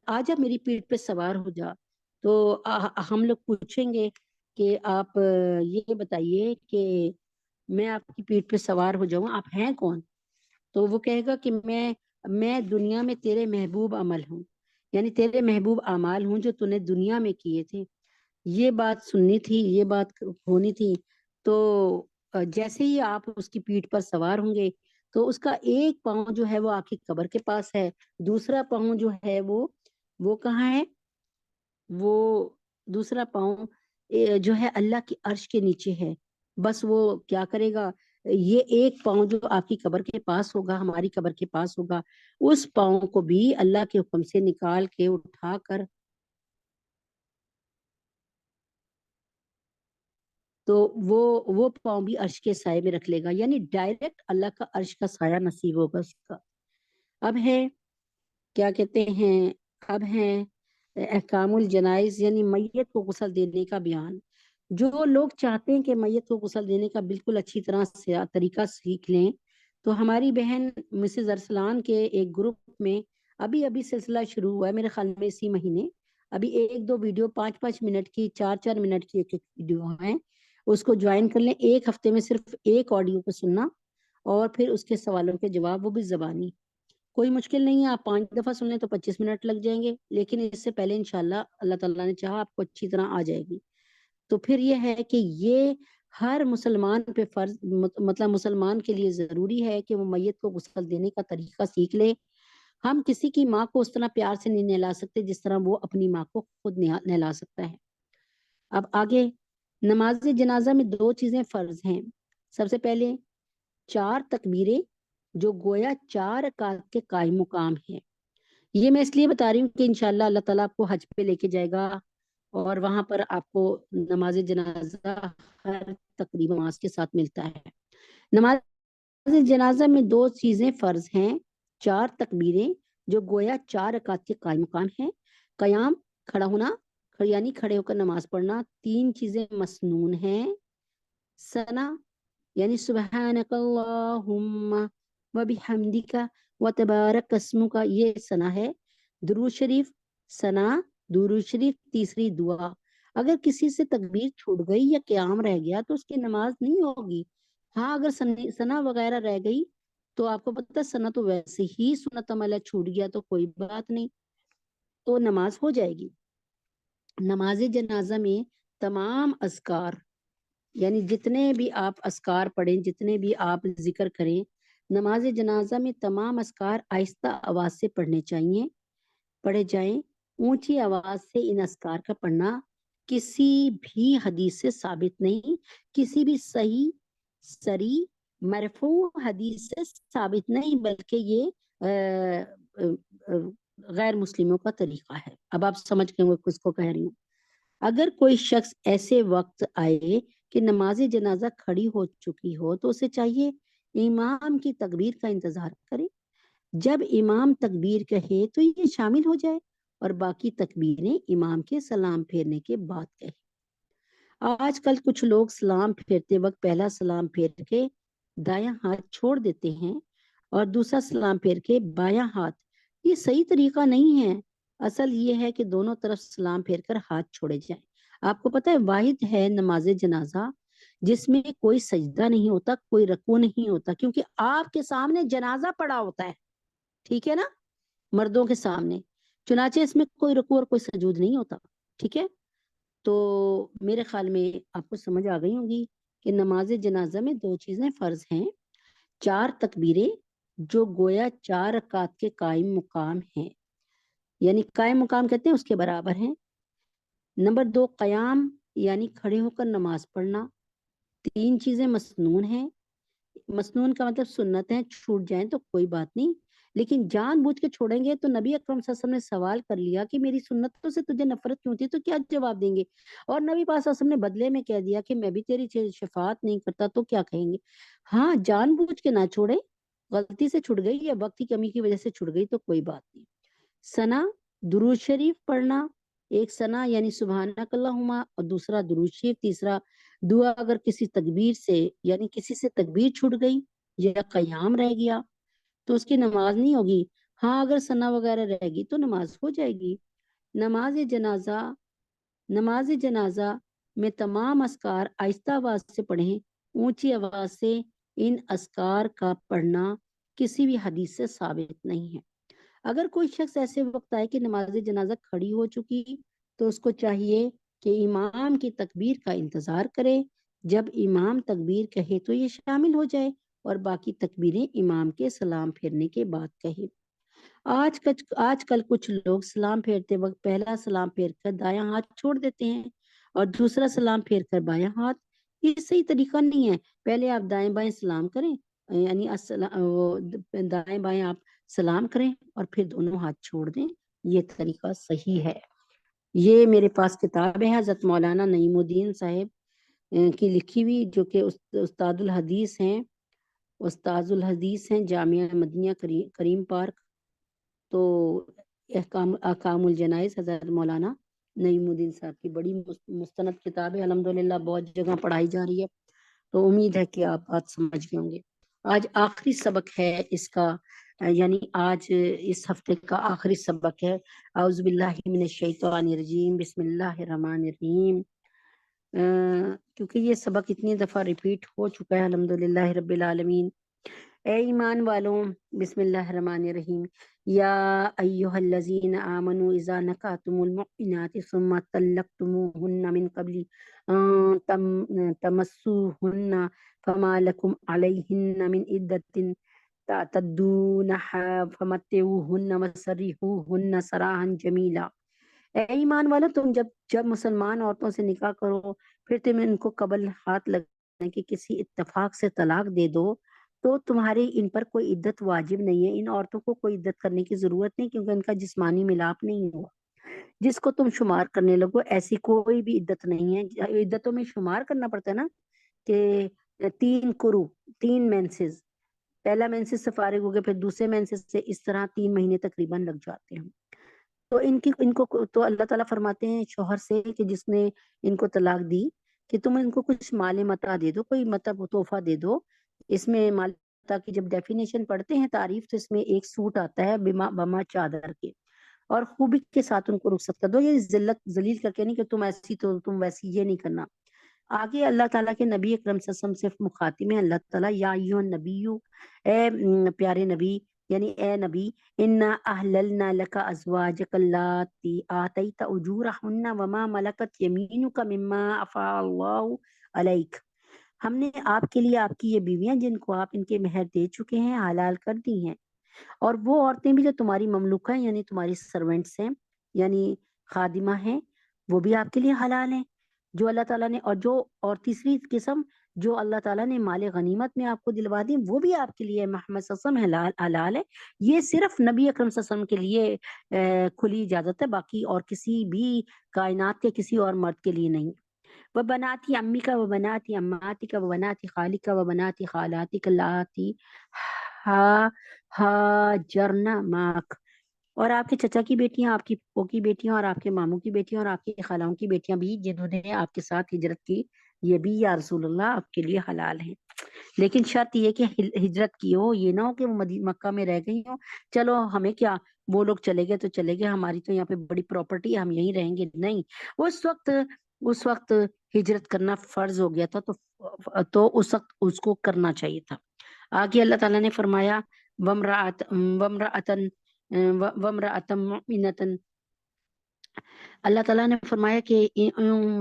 آجا میری پیٹھ پہ سوار ہو جا. تو ہم لوگ پوچھیں گے کہ آپ یہ بتائیے کہ میں آپ کی پیٹھ پہ سوار ہو جاؤں, آپ ہیں کون؟ تو وہ کہے گا کہ میں دنیا میں تیرے محبوب عمل ہوں, یعنی تیرے محبوب اعمال ہوں جو تو نے دنیا میں کیے تھے. یہ بات سننی تھی, یہ بات ہونی تھی. تو جیسے ہی آپ اس کی پیٹھ پر سوار ہوں گے تو اس کا ایک پاؤں جو ہے وہ آپ کی قبر کے پاس ہے, دوسرا پاؤں جو ہے وہ کہاں ہے, وہ دوسرا پاؤں جو ہے اللہ کی عرش کے نیچے ہے. بس وہ کیا کرے گا, یہ ایک پاؤں جو آپ کی قبر کے پاس ہوگا, ہماری قبر کے پاس ہوگا, اس پاؤں کو بھی اللہ کے حکم سے نکال کے اٹھا کر تو وہ پاؤں بھی عرش کے سائے میں رکھ لے گا, یعنی ڈائریکٹ اللہ کا عرش کا سایہ نصیب ہوگا اس کا. اب ہے کیا کہتے ہیں, اب ہے احکام الجنائز, یعنی میت کو غسل دینے کا بیان. جو لوگ چاہتے ہیں کہ میت کو غسل دینے کا بالکل اچھی طرح سے طریقہ سیکھ لیں, تو ہماری بہن مسز ارسلان کے ایک گروپ میں ابھی سلسلہ شروع ہوا ہے, میرے خیال میں اسی مہینے. ابھی 1-2 ویڈیو 5-5 منٹ کی, 4-4 منٹ کی ایک ویڈیو ہیں, اس کو جوائن کر لیں. ایک ہفتے میں صرف ایک آڈیو کو سننا, اور پھر اس کے سوالوں کے جواب, وہ بھی زبانی. کوئی مشکل نہیں ہے, آپ 5 دفعہ سن لیں تو 25 منٹ لگ جائیں گے, لیکن اس سے پہلے انشاءاللہ اللہ تعالیٰ نے چاہا آپ کو اچھی طرح آ جائے گی. تو پھر یہ ہے کہ یہ ہر مسلمان پہ فرض, مطلب مسلمان کے لیے ضروری ہے کہ وہ میت کو غسل دینے کا طریقہ سیکھ لے. ہم کسی کی ماں کو اس طرح پیار سے نہیں نہلا سکتے جس طرح وہ اپنی ماں کو خود نہلا سکتا ہے. اب آگے, نماز جنازہ میں 2 چیزیں فرض ہیں. سب سے پہلے 4 تکبیریں جو گویا 4 رکعت کے قائم مقام ہے. یہ میں اس لیے بتا رہی ہوں کہ انشاءاللہ اللہ تعالیٰ آپ کو حج پہ لے کے جائے گا, اور وہاں پر آپ کو نماز جنازہ ہر تقریبا نماز کے ساتھ ملتا ہے. نماز جنازہ میں 2 چیزیں فرض ہیں. 4 تکبیریں جو گویا 4 رکعت کے قائم مقام ہیں. قیام, کھڑا ہونا, یعنی کھڑے ہو کر نماز پڑھنا. 3 چیزیں مسنون ہیں. ثنا, یعنی سبحانک اللہم وبحمدک وتبارک اسمک, یہ ثنا ہے. درود شریف, ثنا, درود شریف. تیسری دعا. اگر کسی سے تکبیر چھوٹ گئی یا قیام رہ گیا تو اس کی نماز نہیں ہوگی. ہاں, اگر ثنا وغیرہ رہ گئی تو آپ کو پتہ ثنا تو ویسے ہی سنت عملہ چھوٹ گیا تو کوئی بات نہیں, تو نماز ہو جائے گی. نماز جنازہ میں تمام اذکار یعنی جتنے بھی آپ اذکار پڑھیں، جتنے بھی آپ ذکر کریں، نماز جنازہ میں تمام اذکار آہستہ آواز سے پڑھے جائیں۔ اونچی آواز سے ان اذکار کا پڑھنا کسی بھی حدیث سے ثابت نہیں، کسی بھی صحیح صریح مرفوع حدیث سے ثابت نہیں، بلکہ یہ غیر مسلموں کا طریقہ ہے۔ اب آپ سمجھ گئے کس کو کہہ رہی ہوں۔ اگر کوئی شخص ایسے وقت آئے کہ نماز جنازہ کھڑی ہو چکی ہو تو اسے چاہیے امام کی تکبیر کا انتظار کرے۔ جب امام تکبیر کہے تو یہ شامل ہو جائے اور باقی تکبیریں امام کے سلام پھیرنے کے بعد کہے۔ آج کل کچھ لوگ سلام پھیرتے وقت پہلا سلام پھیر کے دایاں ہاتھ چھوڑ دیتے ہیں اور دوسرا سلام پھیر کے بایاں ہاتھ۔ یہ صحیح طریقہ نہیں ہے۔ اصل یہ ہے کہ دونوں طرف سلام پھیر کر ہاتھ چھوڑے جائیں۔ آپ کو پتہ ہے واحد ہے نماز جنازہ جس میں کوئی سجدہ نہیں ہوتا، کوئی رکوع نہیں ہوتا، کیونکہ آپ کے سامنے جنازہ پڑا ہوتا ہے، ٹھیک ہے نا، مردوں کے سامنے، چنانچہ اس میں کوئی رکوع اور کوئی سجود نہیں ہوتا، ٹھیک ہے۔ تو میرے خیال میں آپ کو سمجھ آ گئی ہوگی کہ نماز جنازہ میں دو چیزیں فرض ہیں، 4 تکبیریں جو گویا 4 رکعت کے قائم مقام ہیں، یعنی قائم مقام کہتے ہیں اس کے برابر ہیں۔ نمبر 2 قیام یعنی کھڑے ہو کر نماز پڑھنا۔ 3 چیزیں مسنون ہیں۔ مسنون کا مطلب سنت ہیں، چھوٹ جائیں تو کوئی بات نہیں، لیکن جان بوجھ کے چھوڑیں گے تو نبی اکرم صلی اللہ علیہ وسلم نے سوال کر لیا کہ میری سنتوں سے تجھے نفرت کیوں تھی، تو کیا جواب دیں گے؟ اور نبی پاک صلی اللہ علیہ وسلم نے بدلے میں کہہ دیا کہ میں بھی تیری شفاعت نہیں کرتا، تو کیا کہیں گے؟ ہاں جان بوجھ کے نہ چھوڑے، غلطی سے چھوٹ گئی یا وقت کی کمی کی وجہ سے چھوٹ گئی تو کوئی بات نہیں۔ ثنا درود شریف پڑھنا، ایک ثنا یعنی سبحانک اللہم اور دوسرا درود شریف، تیسرا دعا اگر کسی تکبیر سے یعنی کسی سے تکبیر چھوٹ گئی یا قیام رہ گیا تو اس کی نماز نہیں ہوگی۔ ہاں اگر ثنا وغیرہ رہ گی تو نماز ہو جائے گی۔ نماز جنازہ میں تمام اذکار آہستہ آواز سے پڑھیں، اونچی آواز سے ان اذکار کا پڑھنا کسی بھی حدیث سے ثابت نہیں ہے۔ اگر کوئی شخص ایسے وقت آئے کہ نماز جنازہ کھڑی ہو چکی تو اس کو چاہیے کہ امام کی تکبیر کا انتظار کرے۔ جب امام تکبیر کہے تو یہ شامل ہو جائے اور باقی تکبیریں امام کے سلام پھیرنے کے بعد کہے۔ آج کل کچھ لوگ سلام پھیرتے وقت پہلا سلام پھیر کر دایاں ہاتھ چھوڑ دیتے ہیں اور دوسرا سلام پھیر کر بایاں ہاتھ۔ یہ صحیح طریقہ نہیں ہے۔ پہلے آپ دائیں بائیں سلام کریں، یعنی دائیں بائیں آپ سلام کریں اور پھر دونوں ہاتھ چھوڑ دیں، یہ طریقہ صحیح ہے۔ یہ میرے پاس کتاب ہے حضرت مولانا نعیم الدین صاحب کی لکھی ہوئی، جو کہ استاد الحدیث ہیں جامعہ مدنیہ کریم پارک۔ تو احکام الجنائز حضرت مولانا نعیم الدین صاحب کی بڑی مستند کتاب ہے، الحمدللہ بہت جگہ پڑھائی جا رہی ہے، تو امید ہے کہ آپ بات سمجھ گئے ہوں گے۔ آج آخری سبق ہے اس کا، یعنی آج اس ہفتے کا آخری سبق ہے۔ اعوذ باللہ من الشیطان الرجیم، بسم اللہ الرحمن الرحیم۔ کیونکہ یہ سبق اتنی دفعہ ریپیٹ ہو چکا ہے، الحمدللہ رب العالمین۔ اے ایمان والوں، بسم اللہ الرحمن الرحیم، یا ایہا الذین آمنوا اذا نکحتم المؤمنات ثم طلقتموہن من قبل تمسوہن فما لکم علیہن من عدت تعتدونہا فمتعوہن وسرحوہن سراحا جمیلا۔ اے ایمان والو، تم جب مسلمان عورتوں سے نکاح کرو پھر تم ان کو قبل ہاتھ لگانے کے کسی اتفاق سے طلاق دے دو تو تمہاری ان پر کوئی عدت واجب نہیں ہے۔ ان عورتوں کو کوئی عدت کرنے کی ضرورت نہیں، کیونکہ ان کا جسمانی ملاپ نہیں ہوا۔ جس کو تم شمار کرنے لگو ایسی کوئی بھی عدت نہیں ہے۔ عدتوں میں شمار کرنا پڑتا ہے نا، کہ 3 مینسز، پہلا مینسز سے فارغ ہو گئے، پھر دوسرے مینسز سے، اس طرح 3 مہینے تقریباً لگ جاتے ہیں۔ تو ان کو تو اللہ تعالیٰ فرماتے ہیں شوہر سے کہ جس نے ان کو طلاق دی کہ تم ان کو کچھ مال متاع دے دو، کوئی مطلب تحفہ دے دو۔ اس میں مال متاع کی جب ڈیفینیشن پڑھتے ہیں تعریف، تو اس میں ایک سوٹ آتا ہے بما چادر کے، اور خوبی کے ساتھ ان کو رخصت کر دو۔ یہ ذلیل کر کے نہیں کہ تم ایسی تو تم ویسی، یہ نہیں کرنا۔ آگے اللہ تعالیٰ کے نبی اکرم صلی اللہ علیہ وسلم سے مخاطب ہیں اللہ تعالیٰ، یا ایھا النبی، اے پیارے نبی، یعنی اے نبی، انا احللنا لک ازواجک اللاتی آتیت اجورہن وما ملکت یمینک مما افاء اللہ علیک، ہم نے آپ کے لیے آپ کی یہ بیویاں جن کو آپ ان کے مہر دے چکے ہیں حلال کر دی ہیں، اور وہ عورتیں بھی جو تمہاری مملوکہ ہیں یعنی تمہاری سرونٹس ہیں یعنی خادمہ ہیں، وہ بھی آپ کے لیے حلال ہیں جو اللہ تعالیٰ نے، اور تیسری قسم جو اللہ تعالیٰ نے مال غنیمت میں آپ کو دلوا دی وہ بھی آپ کے لیے محمد صلی اللہ علیہ وسلم حلال ہے۔ یہ صرف نبی اکرم صلی اللہ علیہ وسلم کے لیے کھلی اجازت ہے، باقی اور کسی بھی کائنات کے کسی اور مرد کے لیے نہیں۔ وبنات عمك وبنات عماتك وبنات خالك وبنات خالاتك اللاتي هاجرن معك، اور آپ کے چچا کی بیٹیاں، آپ کی پھپھو کی بیٹیاں، اور آپ کے ماموں کی بیٹیاں، اور آپ کی خالاؤں کی بیٹیاں بھی جنہوں نے آپ کے ساتھ ہجرت کی، یہ بھی یا رسول اللہ آپ کے لیے حلال ہیں۔ لیکن شرط یہ کہ ہجرت کی ہو، یہ نہ ہو کہ وہ مکہ میں رہ گئی ہو، چلو ہمیں کیا، وہ لوگ چلے گئے تو چلے گئے، ہماری تو یہاں پہ بڑی پراپرٹی ہے، ہم یہیں رہیں گے، نہیں۔ اس وقت ہجرت کرنا فرض ہو گیا تھا، تو اس وقت اس کو کرنا چاہیے تھا۔ آگے اللہ تعالیٰ نے فرمایا وَامْرَأَةً مُؤْمِنَةً، اللہ تعالیٰ نے فرمایا کہ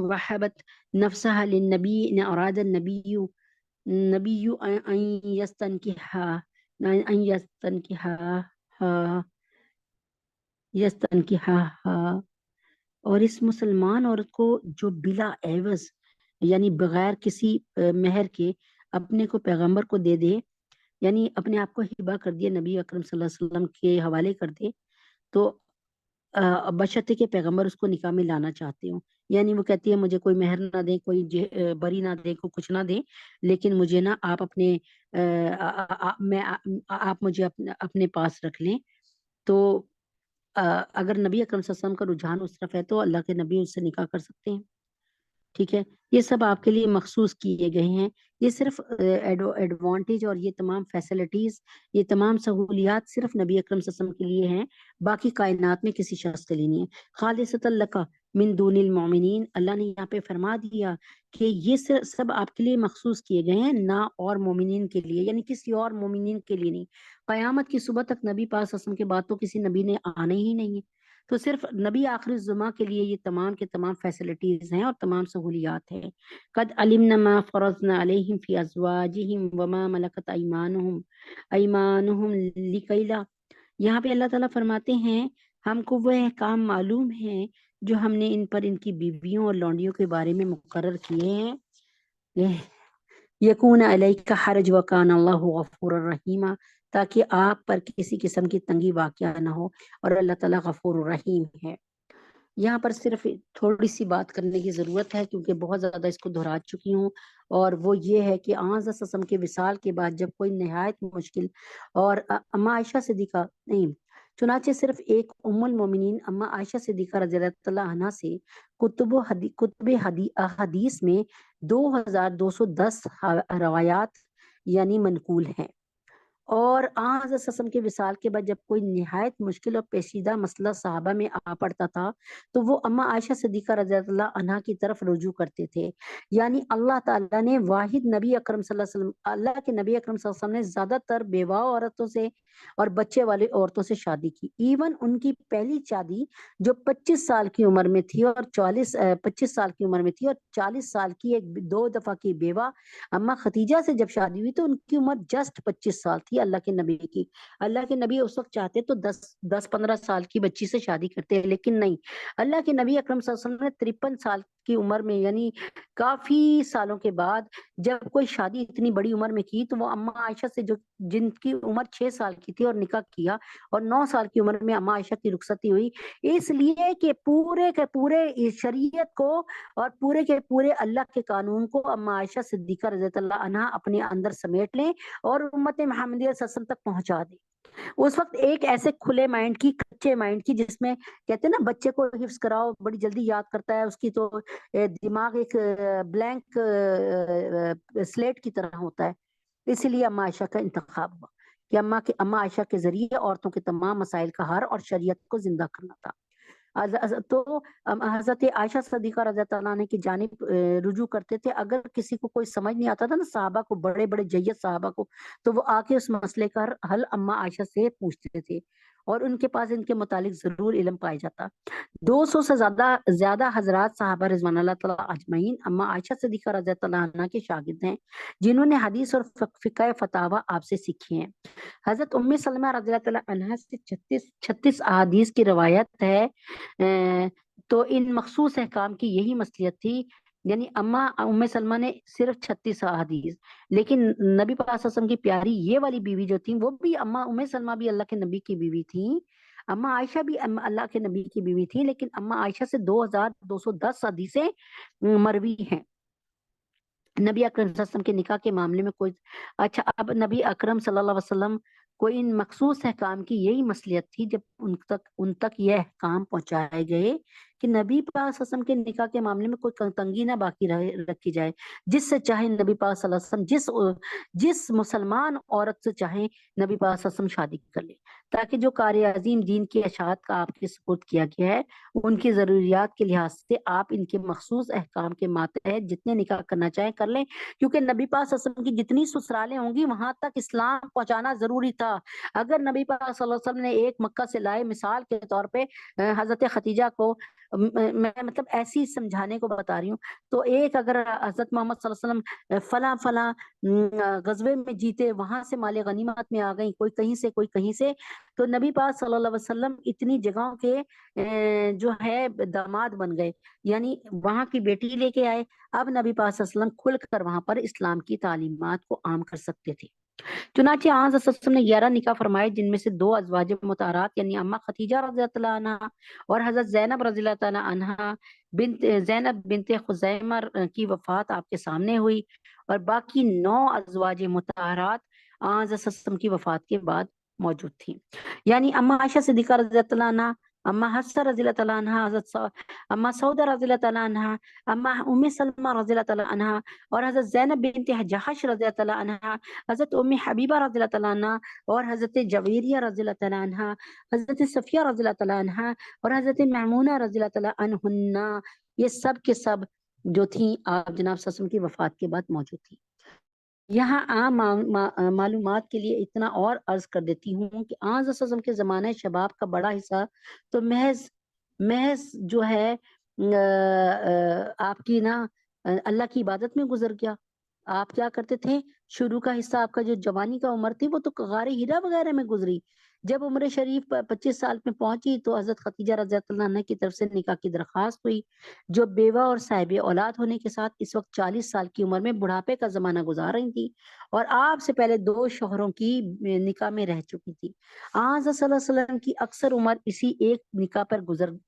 وَحَبَتْ نَفْسَهَا لِلنَّبِيِّ إِنْ أَرَادَ النَّبِيُّ أَنْ يَسْتَنْكِحَهَا، اور اس مسلمان عورت کو جو بلا عوض یعنی بغیر کسی مہر کے اپنے کو پیغمبر کو دے دے، یعنی اپنے آپ کو ہبہ کر دیا، نبی اکرم صلی اللہ علیہ وسلم کے حوالے کر دے، تو بشرطے کہ پیغمبر اس کو نکاح میں لانا چاہتے ہوں، یعنی وہ کہتی ہے مجھے کوئی مہر نہ دیں، کوئی بری نہ دیں، کوئی کچھ نہ دیں، لیکن مجھے نا آپ اپنے آپ مجھے اپنے پاس رکھ لیں، تو اگر نبی اکرم صلی اللہ علیہ وسلم کا رجحان اس طرف ہے تو اللہ کے نبی اس سے نکاح کر سکتے ہیں، ٹھیک ہے۔ یہ سب آپ کے لیے مخصوص کیے گئے ہیں، یہ صرف ایڈوانٹیج اور یہ تمام فیسلٹیز، یہ تمام سہولیات صرف نبی اکرم صلی اللہ علیہ وسلم کے لیے ہیں، باقی کائنات میں کسی شخص کے لیے نہیں ہے۔ خالصۃ لک من دون المؤمنین، اللہ نے یہاں پہ فرما دیا کہ یہ سب آپ کے لیے مخصوص کیے گئے ہیں، نہ اور مومنین کے لیے، یعنی کسی اور مومنین کے لیے نہیں۔ قیامت کی صبح تک نبی پاک صلی اللہ علیہ وسلم کے بعد تو کسی نبی نے آنا ہی نہیں ہے، تو صرف نبی آخر الزماں کے لیے یہ تمام کے تمام فیسلٹیز ہیں اور تمام سہولیات ہیں۔ قد علمنا ما فرضنا علیہم فی ازواجہم وما ملکت ایمانہم لکی لا، یہاں پہ اللہ تعالیٰ فرماتے ہیں ہم کو وہ احکام معلوم ہیں جو ہم نے ان پر ان کی بیویوں اور لونڈیوں کے بارے میں مقرر کیے ہیں، یکون علیک حرج وکان اللہ غفور الرحیم، تاکہ آپ پر کسی قسم کی تنگی واقع نہ ہو، اور اللہ تعالیٰ غفور الرحیم ہے۔ یہاں پر صرف تھوڑی سی بات کرنے کی ضرورت ہے کیونکہ بہت زیادہ اس کو دہرا چکی ہوں، اور وہ یہ ہے کہ آنز سسم کے وصال کے بعد جب کوئی نہایت مشکل، اور اما عائشہ صدیقہ نہیں، چنانچہ صرف ایک ام المومنین اما عائشہ صدیقہ رضی اللہ عنہا سے کتب حدیث میں 2210 روایات یعنی منقول ہیں، اور آن سسم کے وصال کے بعد جب کوئی نہایت مشکل اور پیچیدہ مسئلہ صحابہ میں آ پڑتا تھا تو وہ اما عائشہ صدیقہ رضی اللہ عنہا کی طرف رجوع کرتے تھے، یعنی اللہ تعالیٰ نے واحد نبی اکرم صلی اللہ علیہ وسلم، اللہ کے نبی اکرم صلی اللہ علیہ وسلم نے زیادہ تر بیوہ عورتوں سے اور بچے والے عورتوں سے شادی کی، ایون ان کی پہلی شادی جو 25 سال کی عمر میں تھی اور 25 سال کی عمر میں تھی اور 40 سال کی ایک 2 دفعہ کی بیوہ اما ختیجہ سے جب شادی ہوئی تو ان کی عمر جسٹ 25 سال تھی اللہ کے نبی کی۔ اللہ کے نبی اس وقت چاہتے تو 10-15 سال کی بچی سے شادی کرتے، لیکن نہیں، اللہ کے نبی اکرم صلی اللہ علیہ وسلم نے 53 سال کی عمر میں یعنی کافی سالوں کے بعد جب کوئی شادی اتنی بڑی عمر میں کی تو وہ اما عائشہ سے جو جن کی عمر 6 سال کی تھی اور نکاح کیا، اور 9 سال کی عمر میں اما عائشہ کی رخصتی ہوئی، اس لیے کہ پورے کے پورے شریعت کو اور پورے کے پورے اللہ کے قانون کو اما عائشہ صدیقہ رضی اللہ عنہا اپنے اندر سمیٹ لیں اور امت محمدیہ صلی اللہ علیہ وسلم تک پہنچا دیں۔ اس وقت ایک ایسے کھلے مائنڈ کی، کچے مائنڈ کی، جس میں کہتے ہیں نا بچے کو حفظ کراؤ بڑی جلدی یاد کرتا ہے، اس کی تو دماغ ایک بلینک سلیٹ کی طرح ہوتا ہے، اسی لیے اما عائشہ کا انتخاب ہوا کہ اما عائشہ کے ذریعے عورتوں کے تمام مسائل کا حل اور شریعت کو زندہ کرنا تھا۔ تو حضرت عائشہ صدیقہ رضی اللہ عنہ کی جانب رجوع کرتے تھے، اگر کسی کو کوئی سمجھ نہیں آتا تھا نا صحابہ کو، بڑے بڑے جید صحابہ کو، تو وہ آ کے اس مسئلے کا حل اما عائشہ سے پوچھتے تھے، اور ان کے پاس ان کے متعلق ضرور علم پایا جاتا۔ 200 سے زیادہ حضرات صحابہ رضوان اللہ تعالیٰ اجمعین اما عائشہ صدیقہ رضی اللہ عنہ کے شاگرد ہیں، جنہوں نے حدیث اور فقہ فتاوی آپ سے سیکھی ہیں۔ حضرت ام سلمہ رضی اللہ عنہ سے 36 احادیث کی روایت ہے۔ تو ان مخصوص احکام کی یہی مصلیت تھی، یعنی اما ام سلمہ نے صرف 36 احادیث، لیکن نبی پاک صلی اللہ علیہ وسلم کی پیاری یہ والی بیوی جو تھی وہ بھی اما ام سلمہ بھی اللہ کے نبی کی بیوی تھی، اما عائشہ بھی اللہ کے نبی کی بیوی تھی، لیکن اما عائشہ سے 2210 حدیثیں مروی ہیں نبی اکرم صلی اللہ علیہ وسلم کے نکاح کے معاملے میں کوئی۔ اچھا، اب نبی اکرم صلی اللہ علیہ وسلم کو ان مخصوص احکام کی یہی مصلیت تھی جب ان تک یہ احکام پہنچائے گئے کہ نبی پاک صلی اللہ علیہ وسلم کے نکاح کے معاملے میں کوئی تنگی نہ باقی رکھی جائے، جس سے چاہے نبی پاک صلی اللہ علیہ وسلم جس مسلمان عورت سے چاہے نبی پاک صلی اللہ علیہ وسلم شادی کر لے، تاکہ جو کار عظیم دین کی اشاعت کا آپ کے سپرد کیا گیا ہے ان کی ضروریات کے لحاظ سے آپ ان کے مخصوص احکام کے ماتحت جتنے نکاح کرنا چاہیں کر لیں، کیونکہ نبی پاک صلی اللہ علیہ وسلم کی جتنی سسرالیں ہوں گی وہاں تک اسلام پہنچانا ضروری تھا۔ اگر نبی پاک صلی اللہ علیہ وسلم نے ایک مکہ سے لائے، مثال کے طور پہ حضرت خدیجہ کو، میں مطلب ایسی سمجھانے کو بتا رہی ہوں، تو ایک اگر حضرت محمد صلی اللہ علیہ وسلم فلاں غزوے میں جیتے، وہاں سے مال غنیمت میں آ گئی، کوئی کہیں سے کوئی کہیں سے، تو نبی پاک صلی اللہ علیہ وسلم اتنی جگہوں کے جو ہے داماد بن گئے، یعنی وہاں کی بیٹی لے کے آئے، اب نبی پاک صلی اللہ علیہ وسلم کھل کر وہاں پر اسلام کی تعلیمات کو عام کر سکتے تھے۔ چنانچہ آن صلی اللہ علیہ وسلم نے 11 نکاح فرمائے، جن میں سے 2 ازواج مطہرات یعنی اما خدیجہ رضی اللہ عنہ اور حضرت زینب رضی اللہ تعالی عنہ زینب بنت خزیمہ کی وفات آپ کے سامنے ہوئی، اور باقی 9 ازواج مطہرات آن صلی اللہ علیہ وسلم کی وفات کے بعد موجود تھیں، یعنی اما عائشہ صدیقہ رضی اللہ عنہ، اما حفصہ رضی اللہ تعالی عنہ، اما سعودہ رضی اللہ تعالی عنہ، اما ام سلمہ رضی اللہ تعالی عنہ، اور حضرت زینب بنت جحش رضی اللہ تعالی عنہ، حضرت ام حبیبہ رضی اللہ تعالیٰ عنہ، اور حضرت جویریہ رضی اللہ تعالیٰ عنہ، حضرت صفیہ رضی اللہ تعالیٰ عنہ، اور حضرت میمونہ رضی اللہ تعالیٰ عنہن، یہ سب کے سب جو تھیں آپ جناب صلی اللہ علیہ وسلم کی وفات کے بعد موجود تھیں۔ یہاں عام معلومات کے لیے اتنا اور عرض کر دیتی ہوں کہ آن صلی اللہ علیہ وسلم کے زمانہ شباب کا بڑا حصہ تو محض جو ہے آپ کی نا اللہ کی عبادت میں گزر گیا۔ آپ کیا کرتے تھے؟ شروع کا حصہ آپ کا جو جوانی کا عمر تھی وہ تو غار ہرا وغیرہ میں گزری۔ جب عمر شریف 25 سال میں پہنچی تو حضرت خدیجہ رضی اللہ عنہ کی طرف سے نکاح کی درخواست ہوئی، جو بیوہ اور صاحب اولاد ہونے کے ساتھ اس وقت 40 سال کی عمر میں بڑھاپے کا زمانہ گزار رہی تھی، اور آپ سے پہلے 2 شوہروں کی نکاح میں رہ چکی تھی۔ آن صلی اللہ علیہ وسلم کی اکثر عمر اسی ایک نکاح پر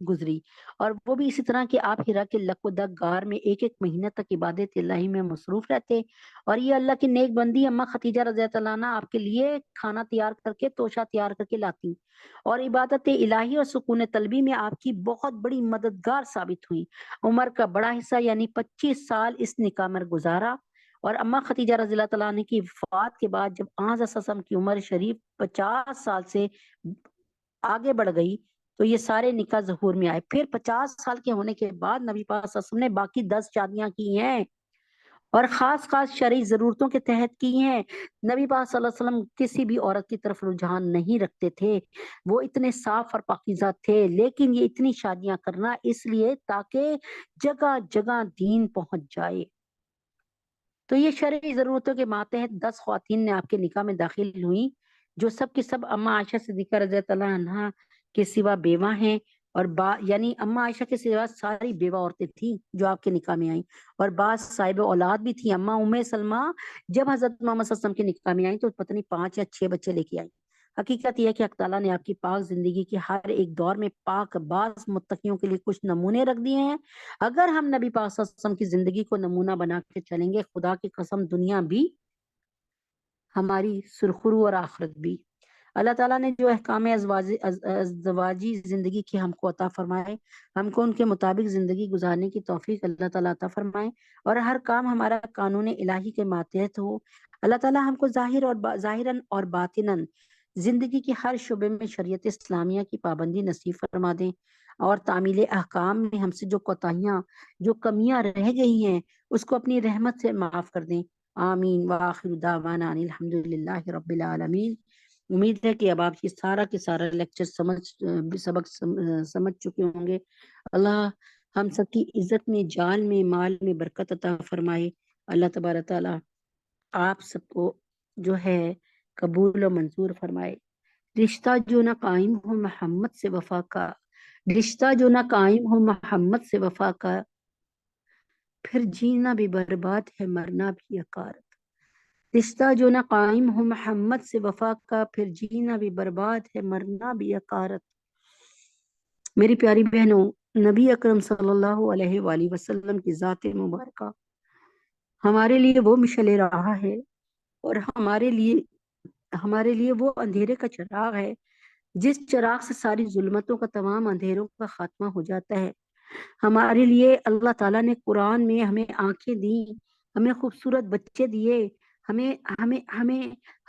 گزری، اور وہ بھی اسی طرح کہ آپ ہرا کے لک و دک غار میں ایک مہینہ تک عبادت الہی میں مصروف رہتے، اور یہ اللہ کی نیک بندی اما خدیجہ رضی اللہ عنہ آپ کے لیے کھانا تیار کر کے، توشہ تیار کر کے لاتی، اور عبادت الہی اور سکون طلبی میں آپ کی بہت بڑی مددگار ثابت ہوئی۔ عمر کا بڑا حصہ یعنی 25 سال اس نکاح میں گزارا، اور اما خدیجہ رضی اللہ تعالیٰ عنہ کی وفات کے بعد جب آن صلی اللہ علیہ وسلم کی عمر شریف 50 سال سے آگے بڑھ گئی تو یہ سارے نکاح ظہور میں آئے۔ پھر 50 سال کے ہونے کے بعد نبی پاک صلی اللہ علیہ وسلم نے باقی 10 شادیاں کی ہیں، اور خاص شرعی ضرورتوں کے تحت کی ہیں۔ نبی پاک صلی اللہ علیہ وسلم کسی بھی عورت کی طرف رجحان نہیں رکھتے تھے، وہ اتنے صاف اور پاکیزہ تھے، لیکن یہ اتنی شادیاں کرنا اس لیے تاکہ جگہ جگہ دین پہنچ جائے۔ تو یہ شرعی ضرورتوں کے ماتحت 10 خواتین نے آپ کے نکاح میں داخل ہوئیں، جو سب کے سب اما عائشہ صدیقہ رضی اللہ عنہا کے سوا بیوہ ہیں، اور یعنی اما عائشہ کے سوا ساری بیوہ عورتیں تھیں جو آپ کے نکاح میں آئیں، اور بعض صاحب اولاد بھی تھیں۔ اما ام سلمہ جب حضرت محمد صلی اللہ علیہ وسلم کے نکاح میں آئیں تو پتہ نہیں 5 یا 6 بچے لے کے آئیں۔ حقیقت یہ ہے کہ حق تعالیٰ نے آپ کی پاک زندگی کے ہر ایک دور میں پاک باز متقیوں کے لیے کچھ نمونے رکھ دیے ہیں۔ اگر ہم نبی پاک صلی اللہ علیہ وسلم کی زندگی کو نمونہ بنا کے چلیں گے، خدا کی قسم دنیا بھی ہماری سرخرو اور آخرت بھی۔ اللہ تعالیٰ نے جو احکام ازدواجی زندگی کی ہم کو عطا فرمائے، ہم کو ان کے مطابق زندگی گزارنے کی توفیق اللہ تعالیٰ عطا فرمائے، اور ہر کام ہمارا قانون الہی کے ماتحت ہو۔ اللہ تعالیٰ ہم کو ظاہراً اور باطناً زندگی کے ہر شعبے میں شریعت اسلامیہ کی پابندی نصیب فرما دیں، اور تعمیل احکام میں ہم سے جو کوتاہیاں، جو کمیاں رہ گئی ہیں، اس کو اپنی رحمت سے معاف کر دیں۔ آمین۔ وآخر دعوانا ان الحمد للہ رب العالمین۔ امید ہے کہ اب آپ یہ سارا کے سارا لیکچر سبق سمجھ چکے ہوں گے۔ اللہ ہم سب کی عزت میں، جان میں، مال میں برکت عطا فرمائے۔ اللہ تبارک تعالیٰ آپ سب کو جو ہے قبول و منظور فرمائے۔ رشتہ جو نہ قائم ہو محمد سے وفا کا، رشتہ جو نہ قائم ہو محمد سے وفا کا، پھر جینا بھی برباد ہے مرنا بھی حقارت۔ رشتہ جو نہ قائم ہو محمد سے وفا کا، پھر جینا بھی برباد ہے مرنا بھی حقارت۔ میری پیاری بہنوں، نبی اکرم صلی اللہ علیہ وآلہ وسلم کی ذات مبارکہ ہمارے لیے وہ مشعل راہ ہے، اور ہمارے لیے وہ اندھیرے کا چراغ ہے جس چراغ سے ساری ظلمتوں کا، تمام اندھیروں کا خاتمہ ہو جاتا ہے۔ ہمارے لیے اللہ تعالیٰ نے قرآن میں ہمیں آنکھیں دی، ہمیں خوبصورت بچے دیے، ہمیں ہمیں ہمیں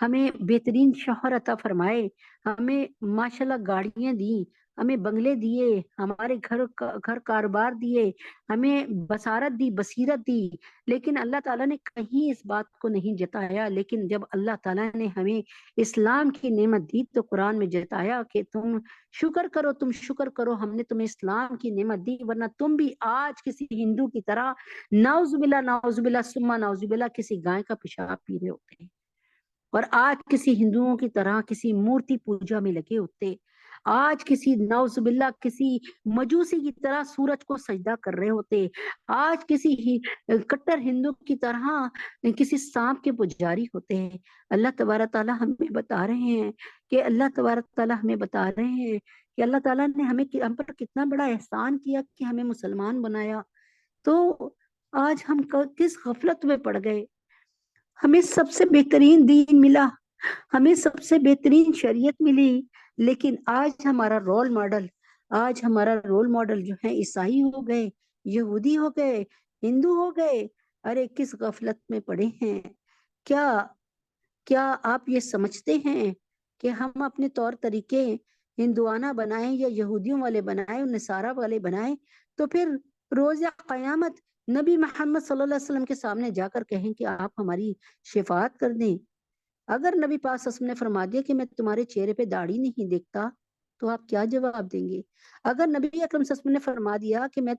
ہمیں بہترین شوہر عطا فرمائے، ہمیں ماشاءاللہ گاڑیاں دی، ہمیں بنگلے دیے، ہمارے گھر کاروبار دیے، ہمیں بصارت دی، بصیرت دی، لیکن اللہ تعالیٰ نے کہیں اس بات کو نہیں جتایا۔ لیکن جب اللہ تعالیٰ نے ہمیں اسلام کی نعمت دی تو قرآن میں جتایا کہ تم شکر کرو، تم شکر کرو، ہم نے تمہیں اسلام کی نعمت دی، ورنہ تم بھی آج کسی ہندو کی طرح نعوذ باللہ نعوذ باللہ ثم نعوذ باللہ کسی گائے کا پیشاب پی رہے ہوتے ہیں، اور آج کسی ہندوؤں کی طرح کسی مورتی پوجا میں لگے ہوتے، آج کسی نعوذ باللہ کسی مجوسی کی طرح سورج کو سجدہ کر رہے ہوتے، آج کسی کٹر ہندو کی طرح کسی سانپ کے پجاری ہوتے ہیں۔ اللہ تبارک تعالیٰ ہمیں بتا رہے ہیں کہ اللہ تعالیٰ نے ہم پر کتنا بڑا احسان کیا کہ ہمیں مسلمان بنایا۔ تو آج ہم کس غفلت میں پڑ گئے؟ ہمیں سب سے بہترین دین ملا، ہمیں سب سے بہترین شریعت ملی، لیکن آج ہمارا رول ماڈل جو ہے عیسائی ہو گئے، یہودی ہو گئے، ہندو ہو گئے۔ ارے کس غفلت میں پڑے ہیں؟ کیا آپ یہ سمجھتے ہیں کہ ہم اپنے طور طریقے ہندوانہ بنائیں یا یہودیوں والے بنائیں، نصارہ والے بنائیں، تو پھر روز قیامت نبی محمد صلی اللہ علیہ وسلم کے سامنے جا کر کہیں کہ آپ ہماری شفاعت کر دیں؟ اگر نبی پاک صلی اللہ علیہ وسلم نے فرما دیا کہ میں تمہارے چہرے پہ داڑھی نہیں دیکھتا، تو آپ کیا جواب دیں گے؟ اگر نبی اکرم صلی اللہ علیہ وسلم نے فرما دیا کہ میں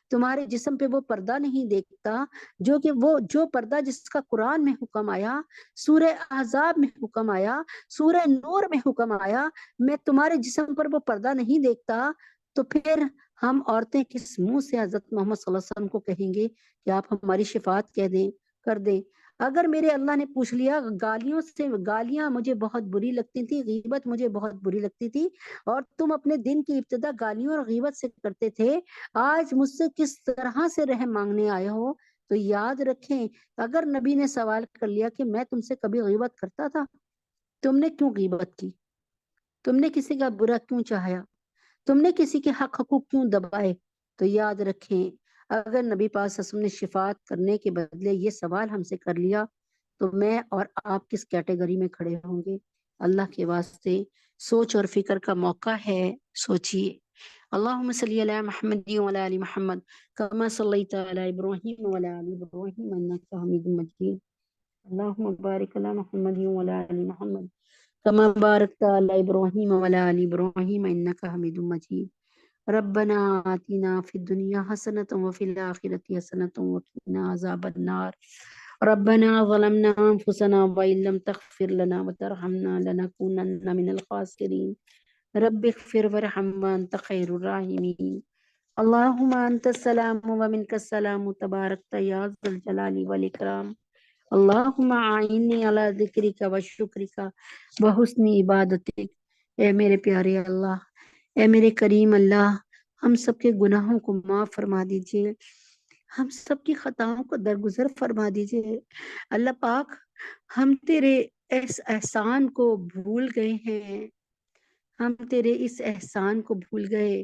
تمہارے جسم پہ وہ پردہ نہیں دیکھتا جو پردہ جس کا قرآن میں حکم آیا، سورہ احزاب میں حکم آیا، سورہ نور میں حکم آیا، میں تمہارے جسم پر وہ پردہ نہیں دیکھتا، تو پھر ہم عورتیں کس منہ سے حضرت محمد صلی اللہ علیہ وسلم کو کہیں گے کہ آپ ہماری شفاعت کر دیں؟ اگر میرے اللہ نے پوچھ لیا، گالیاں مجھے بہت بری لگتی تھی، غیبت مجھے بہت بری لگتی تھی، اور تم اپنے دن کی ابتدا گالیوں اور غیبت سے کرتے تھے، آج مجھ سے کس طرح سے رحم مانگنے آئے ہو؟ تو یاد رکھیں، اگر نبی نے سوال کر لیا کہ میں تم سے کبھی غیبت کرتا تھا، تم نے کیوں غیبت کی؟ تم نے کسی کا برا کیوں چاہیا؟ تم نے کسی کے حق حقوق کیوں دبائے؟ تو یاد رکھیں، اگر نبی پاک صلی اللہ علیہ وسلم نے شفاعت کرنے کے بدلے یہ سوال ہم سے کر لیا تو میں اور آپ کس کیٹیگری میں کھڑے ہوں گے؟ اللہ کے واسطے سوچ اور فکر کا موقع ہے، سوچئے۔ اللہم صلی علی محمد وعلی آل محمد کما صلیت علی ابراہیم وعلی آل ابراہیم انک حمید مجید۔ اللہم بارک علی محمد وعلی آل محمد کما بارکت علی ابراہیم وعلی آل ابراہیم انک حمید مجید۔ ربنا آتنا فی الدنیا حسنۃ وفی الآخرۃ حسنۃ وقنا عذاب النار۔ ربنا ظلمنا انفسنا وان لم تغفر لنا وترحمنا لنکونن من الخاسرین۔ رب اغفر وارحم وانت خیر الراحمین۔ اللہم انت السلام ومنک السلام تبارکت یا ذا الجلال والاکرام۔ اللہم اعنی علی ذکرک وشکرک وحسن عبادتک۔ اے میرے پیارے اللہ، اے میرے کریم اللہ، ہم سب کے گناہوں کو معاف فرما دیجئے، ہم سب کی خطاؤں کو درگزر فرما دیجئے۔ اللہ پاک، ہم تیرے اس احسان کو بھول گئے ہیں، ہم تیرے اس احسان کو بھول گئے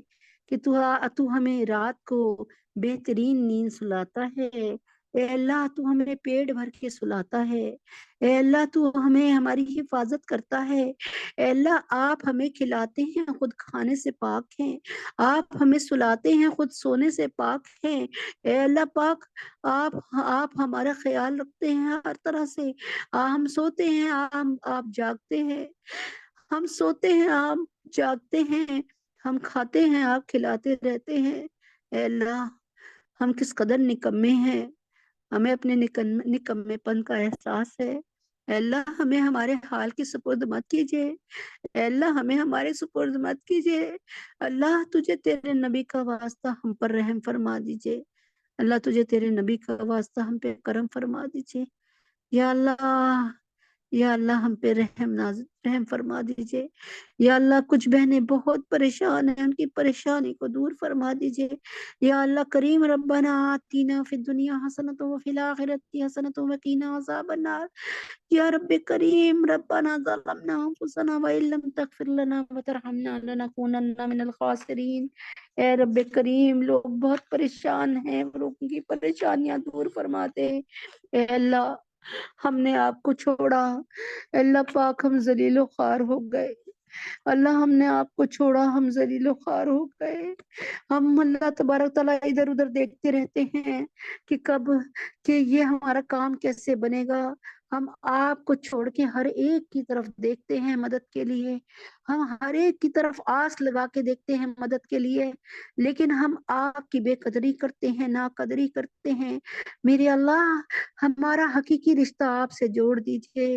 کہ تو ہمیں رات کو بہترین نیند سلاتا ہے، اے اللہ تو ہمیں پیٹ بھر کے سلاتا ہے، اے اللہ تو ہمیں ہماری حفاظت کرتا ہے، اے اللہ آپ ہمیں کھلاتے ہیں خود کھانے سے پاک ہیں، آپ ہمیں سلاتے ہیں خود سونے سے پاک ہیں، اے اللہ پاک آپ ہمارا خیال رکھتے ہیں ہر طرح سے، ہم سوتے ہیں آپ جاگتے ہیں، ہم سوتے ہیں آپ جاگتے ہیں، ہم کھاتے ہیں آپ کھلاتے رہتے ہیں، اے اللہ ہم کس قدر نکمے ہیں، ہمیں اپنے نکمے پن کا احساس ہے، اے اللہ ہمیں ہمارے حال کی سپرد مت کیجیے، اے اللہ ہمیں ہمارے سپرد مت کیجیے، اللہ تجھے تیرے نبی کا واسطہ ہم پر رحم فرما دیجیے، اللہ تجھے تیرے نبی کا واسطہ ہم پہ کرم فرما دیجیے، یا اللہ یا اللہ ہم پہ رحم فرما دیجیے، یا اللہ کچھ بہنیں بہت پریشان ہیں، ان کی پریشانی کو دور فرما دیجیے، یا اللہ کریم ربنا آتینا فی الدنیا حسنۃ وفی الآخرۃ حسنۃ وقینا عذاب النار، یا رب کریم ربنا ظلمنا انفسنا وان لم تغفر لنا وترحمنا لنکونن من الخاسرین، اے رب کریم لوگ بہت پریشان ہیں، لوگوں کی پریشانیاں دور فرماتے ہیں، اے اللہ ہم نے آپ کو چھوڑا، اللہ پاک ہم ذلیل و خوار ہو گئے، اللہ ہم نے آپ کو چھوڑا ہم ذلیل و خوار ہو گئے، ہم اللہ تبارک تعالیٰ ادھر ادھر دیکھتے رہتے ہیں کہ کب کہ یہ ہمارا کام کیسے بنے گا، ہم آپ کو چھوڑ کے ہر ایک کی طرف دیکھتے ہیں مدد کے لیے، ہم ہر ایک کی طرف آس لگا کے دیکھتے ہیں مدد کے لیے، لیکن ہم آپ کی بے قدری کرتے ہیں، ناقدری کرتے ہیں، میرے اللہ ہمارا حقیقی رشتہ آپ سے جوڑ دیجئے،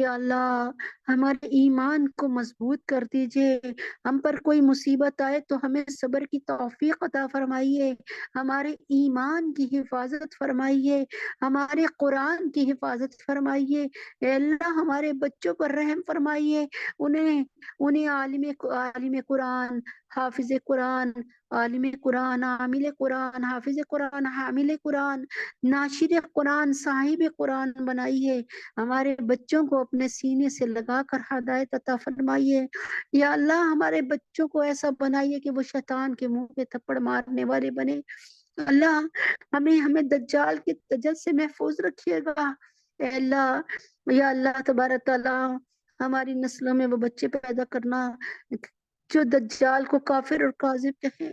یا اللہ ہمارے ایمان کو مضبوط کر دیجئے، ہم پر کوئی مصیبت آئے تو ہمیں صبر کی توفیق عطا فرمائیے، ہمارے ایمان کی حفاظت فرمائیے، ہمارے قرآن کی حفاظت فرمائیے، اے اللہ ہمارے بچوں پر رحم فرمائیے، انہیں عالم قرآن، حافظ قرآن، عالم قرآن، عامل قرآن، حافظ قرآن، حامل قرآن، ناشر قرآن، صاحب قرآن بنائیے، ہمارے بچوں کو اپنے سینے سے لگا کر ہدایت عطا فرمائیے، یا اللہ ہمارے بچوں کو ایسا بنائیے کہ وہ شیطان کے منہ پہ تھپڑ مارنے والے بنے، اللہ ہمیں دجال کے دجل سے محفوظ رکھیے گا، اے اللہ یا اللہ تبارک تعالیٰ ہماری نسلوں میں وہ بچے پیدا کرنا جو دجال کو کافر اور کاذب کہیں،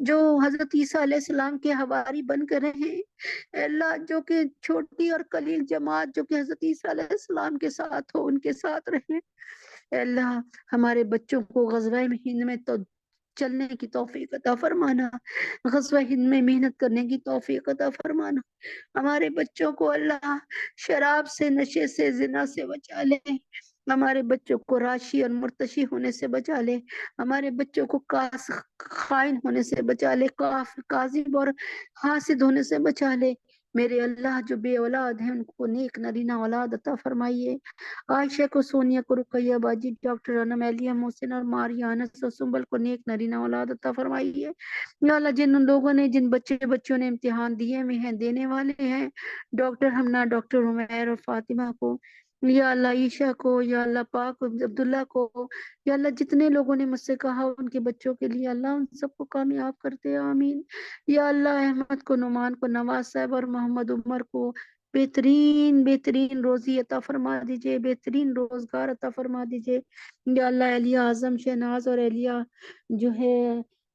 جو حضرت عیسیٰ علیہ السلام کے حواری بن کر رہے، اے اللہ جو کہ چھوٹی اور قلیل جماعت جو کہ حضرت عیسیٰ علیہ السلام کے ساتھ ہو ان کے ساتھ رہے، اے اللہ ہمارے بچوں کو غزوہ ہند میں تو چلنے کی توفیق عطا فرمانا، غزوہ ہند میں محنت کرنے کی توفیق عطا فرمانا، ہمارے بچوں کو اللہ شراب سے، نشے سے، زنا سے بچا لے، ہمارے بچوں کو راشی اور مرتشی ہونے سے بچا لے، ہمارے بچوں کو خائن ہونے سے بچا لے، کاذب اور حاسد ہونے سے بچا لے، میرے اللہ جو بے اولاد ہیں ان کو نیک نرینہ اولاد عطا فرمائیے، عائشہ کو، سونیا کو، رقیہ باجی، ڈاکٹر انم، علیہ محسن اور ماریا انس اور سنبل کو نیک نرینہ اولاد عطا فرمائیے، یا اللہ جن لوگوں نے جن بچوں نے امتحان دیے ہوئے ہیں، دینے والے ہیں، ڈاکٹر ہمنا، ڈاکٹر عمیر اور فاطمہ کو، یا اللہ عائشہ کو، یا اللہ پاک عبداللہ کو، یا اللہ جتنے لوگوں نے مجھ سے کہا ان کے بچوں کے لیے اللہ ان سب کو کامیاب کرتے، آمین، یا اللہ احمد کو، نعمان کو، نواز صاحب اور محمد عمر کو بہترین روزی عطا فرما دیجئے، بہترین روزگار عطا فرما دیجئے، یا اللہ اہلیہ اعظم شہناز اور اہلیہ جو ہے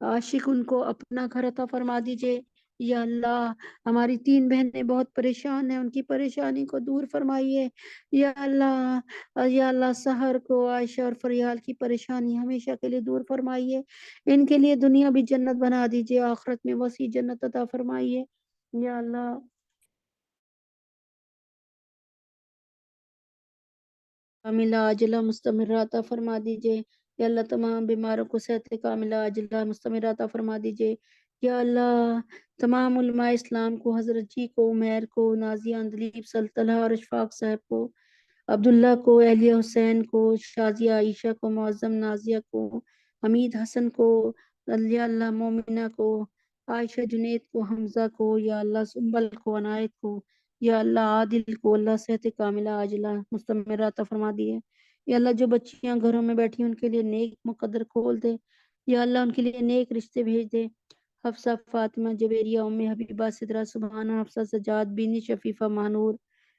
عاشق ان کو اپنا گھر عطا فرما دیجئے، یا اللہ ہماری 3 بہنیں بہت پریشان ہیں ان کی پریشانی کو دور فرمائیے، یا اللہ سحر کو، عائشہ اور فریال کی پریشانی ہمیشہ کے لیے دور فرمائیے، ان کے لیے دنیا بھی جنت بنا دیجئے، آخرت میں وسیع جنت عطا فرمائیے، یا اللہ کاملہ عاجلہ مستمرہ عطا فرما دیجئے، یا اللہ تمام بیماروں کو صحت کاملہ عاجلہ مستمرہ عطا فرما دیجئے، یا اللہ تمام علماء اسلام کو، حضرت جی کو، عمیر کو، نازیہ اندلیب، سلطلہ اور اشفاق صاحب کو، عبداللہ کو، اہلیہ حسین کو، شازیہ عائشہ کو، معظم نازیہ کو، حمید حسن کو، یا اللہ مومنہ کو، عائشہ جنید کو، حمزہ کو، یا اللہ سنبل کو، عنایت کو، یا اللہ عادل کو اللہ صحت کاملہ عاجلہ مستمرہ عطا فرما دیے، یا اللہ جو بچیاں گھروں میں بیٹھی ان کے لیے نیک مقدر کھول دے، یا اللہ ان کے لیے نیک رشتے بھیج دے، حفصہ فاطمہ جویریہ ام حبیبہ سدرہ سبحانہ حفصہ سجاد بینی شفیفہ مانور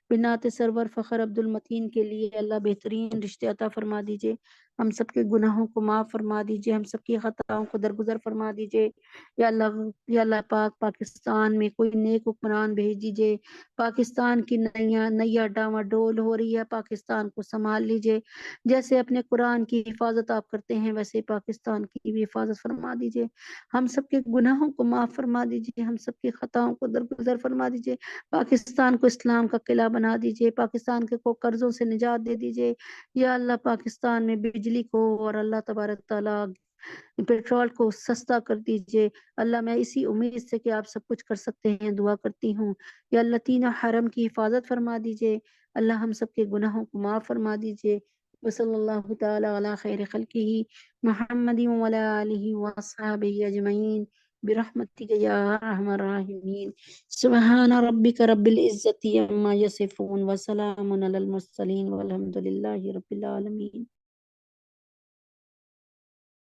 بنات سرور فخر عبد المتین کے لیے اللہ بہترین رشتے عطا فرما دیجئے، ہم سب کے گناہوں کو معاف فرما دیجئے، ہم سب کی خطاؤں کو درگزر فرما دیجئے۔ یا اللہ پاک پاکستان میں کوئی نیک حکمران بھیج دیجئے، پاکستان کی نیا ڈاما ڈول ہو رہی ہے، پاکستان کو سنبھال لیجئے، جیسے اپنے قرآن کی حفاظت آپ کرتے ہیں ویسے پاکستان کی بھی حفاظت فرما دیجئے، ہم سب کے گناہوں کو معاف فرما دیجئے، ہم سب کی خطاؤں کو درگزر فرما دیجئے، پاکستان کو اسلام کا قلعہ بنا دیجئے، پاکستان کے کو قرضوں سے نجات دے دیجئے، یا اللہ پاکستان میں بجلی کو اور اللہ تبارک تعالیٰ پیٹرول کو سستا کر دیجئے۔ اللہ میں اسی امید سے کہ آپ سب کچھ کر سکتے ہیں دعا کرتی ہوں، یا اللہ تین حرم کی حفاظت فرما دیجئے، اللہ ہم سب کے گناہوں کو معاف فرما دیجئے۔ وصلی اللہ تعالی علی خیر خلقہ محمد وعلی آلہ واصحابہ اجمعین برحمتک یا ارحم الراحمین۔ سبحان ربک رب العزت عما یصفون وسلام علی المرسلین والحمد للہ رب العالمین۔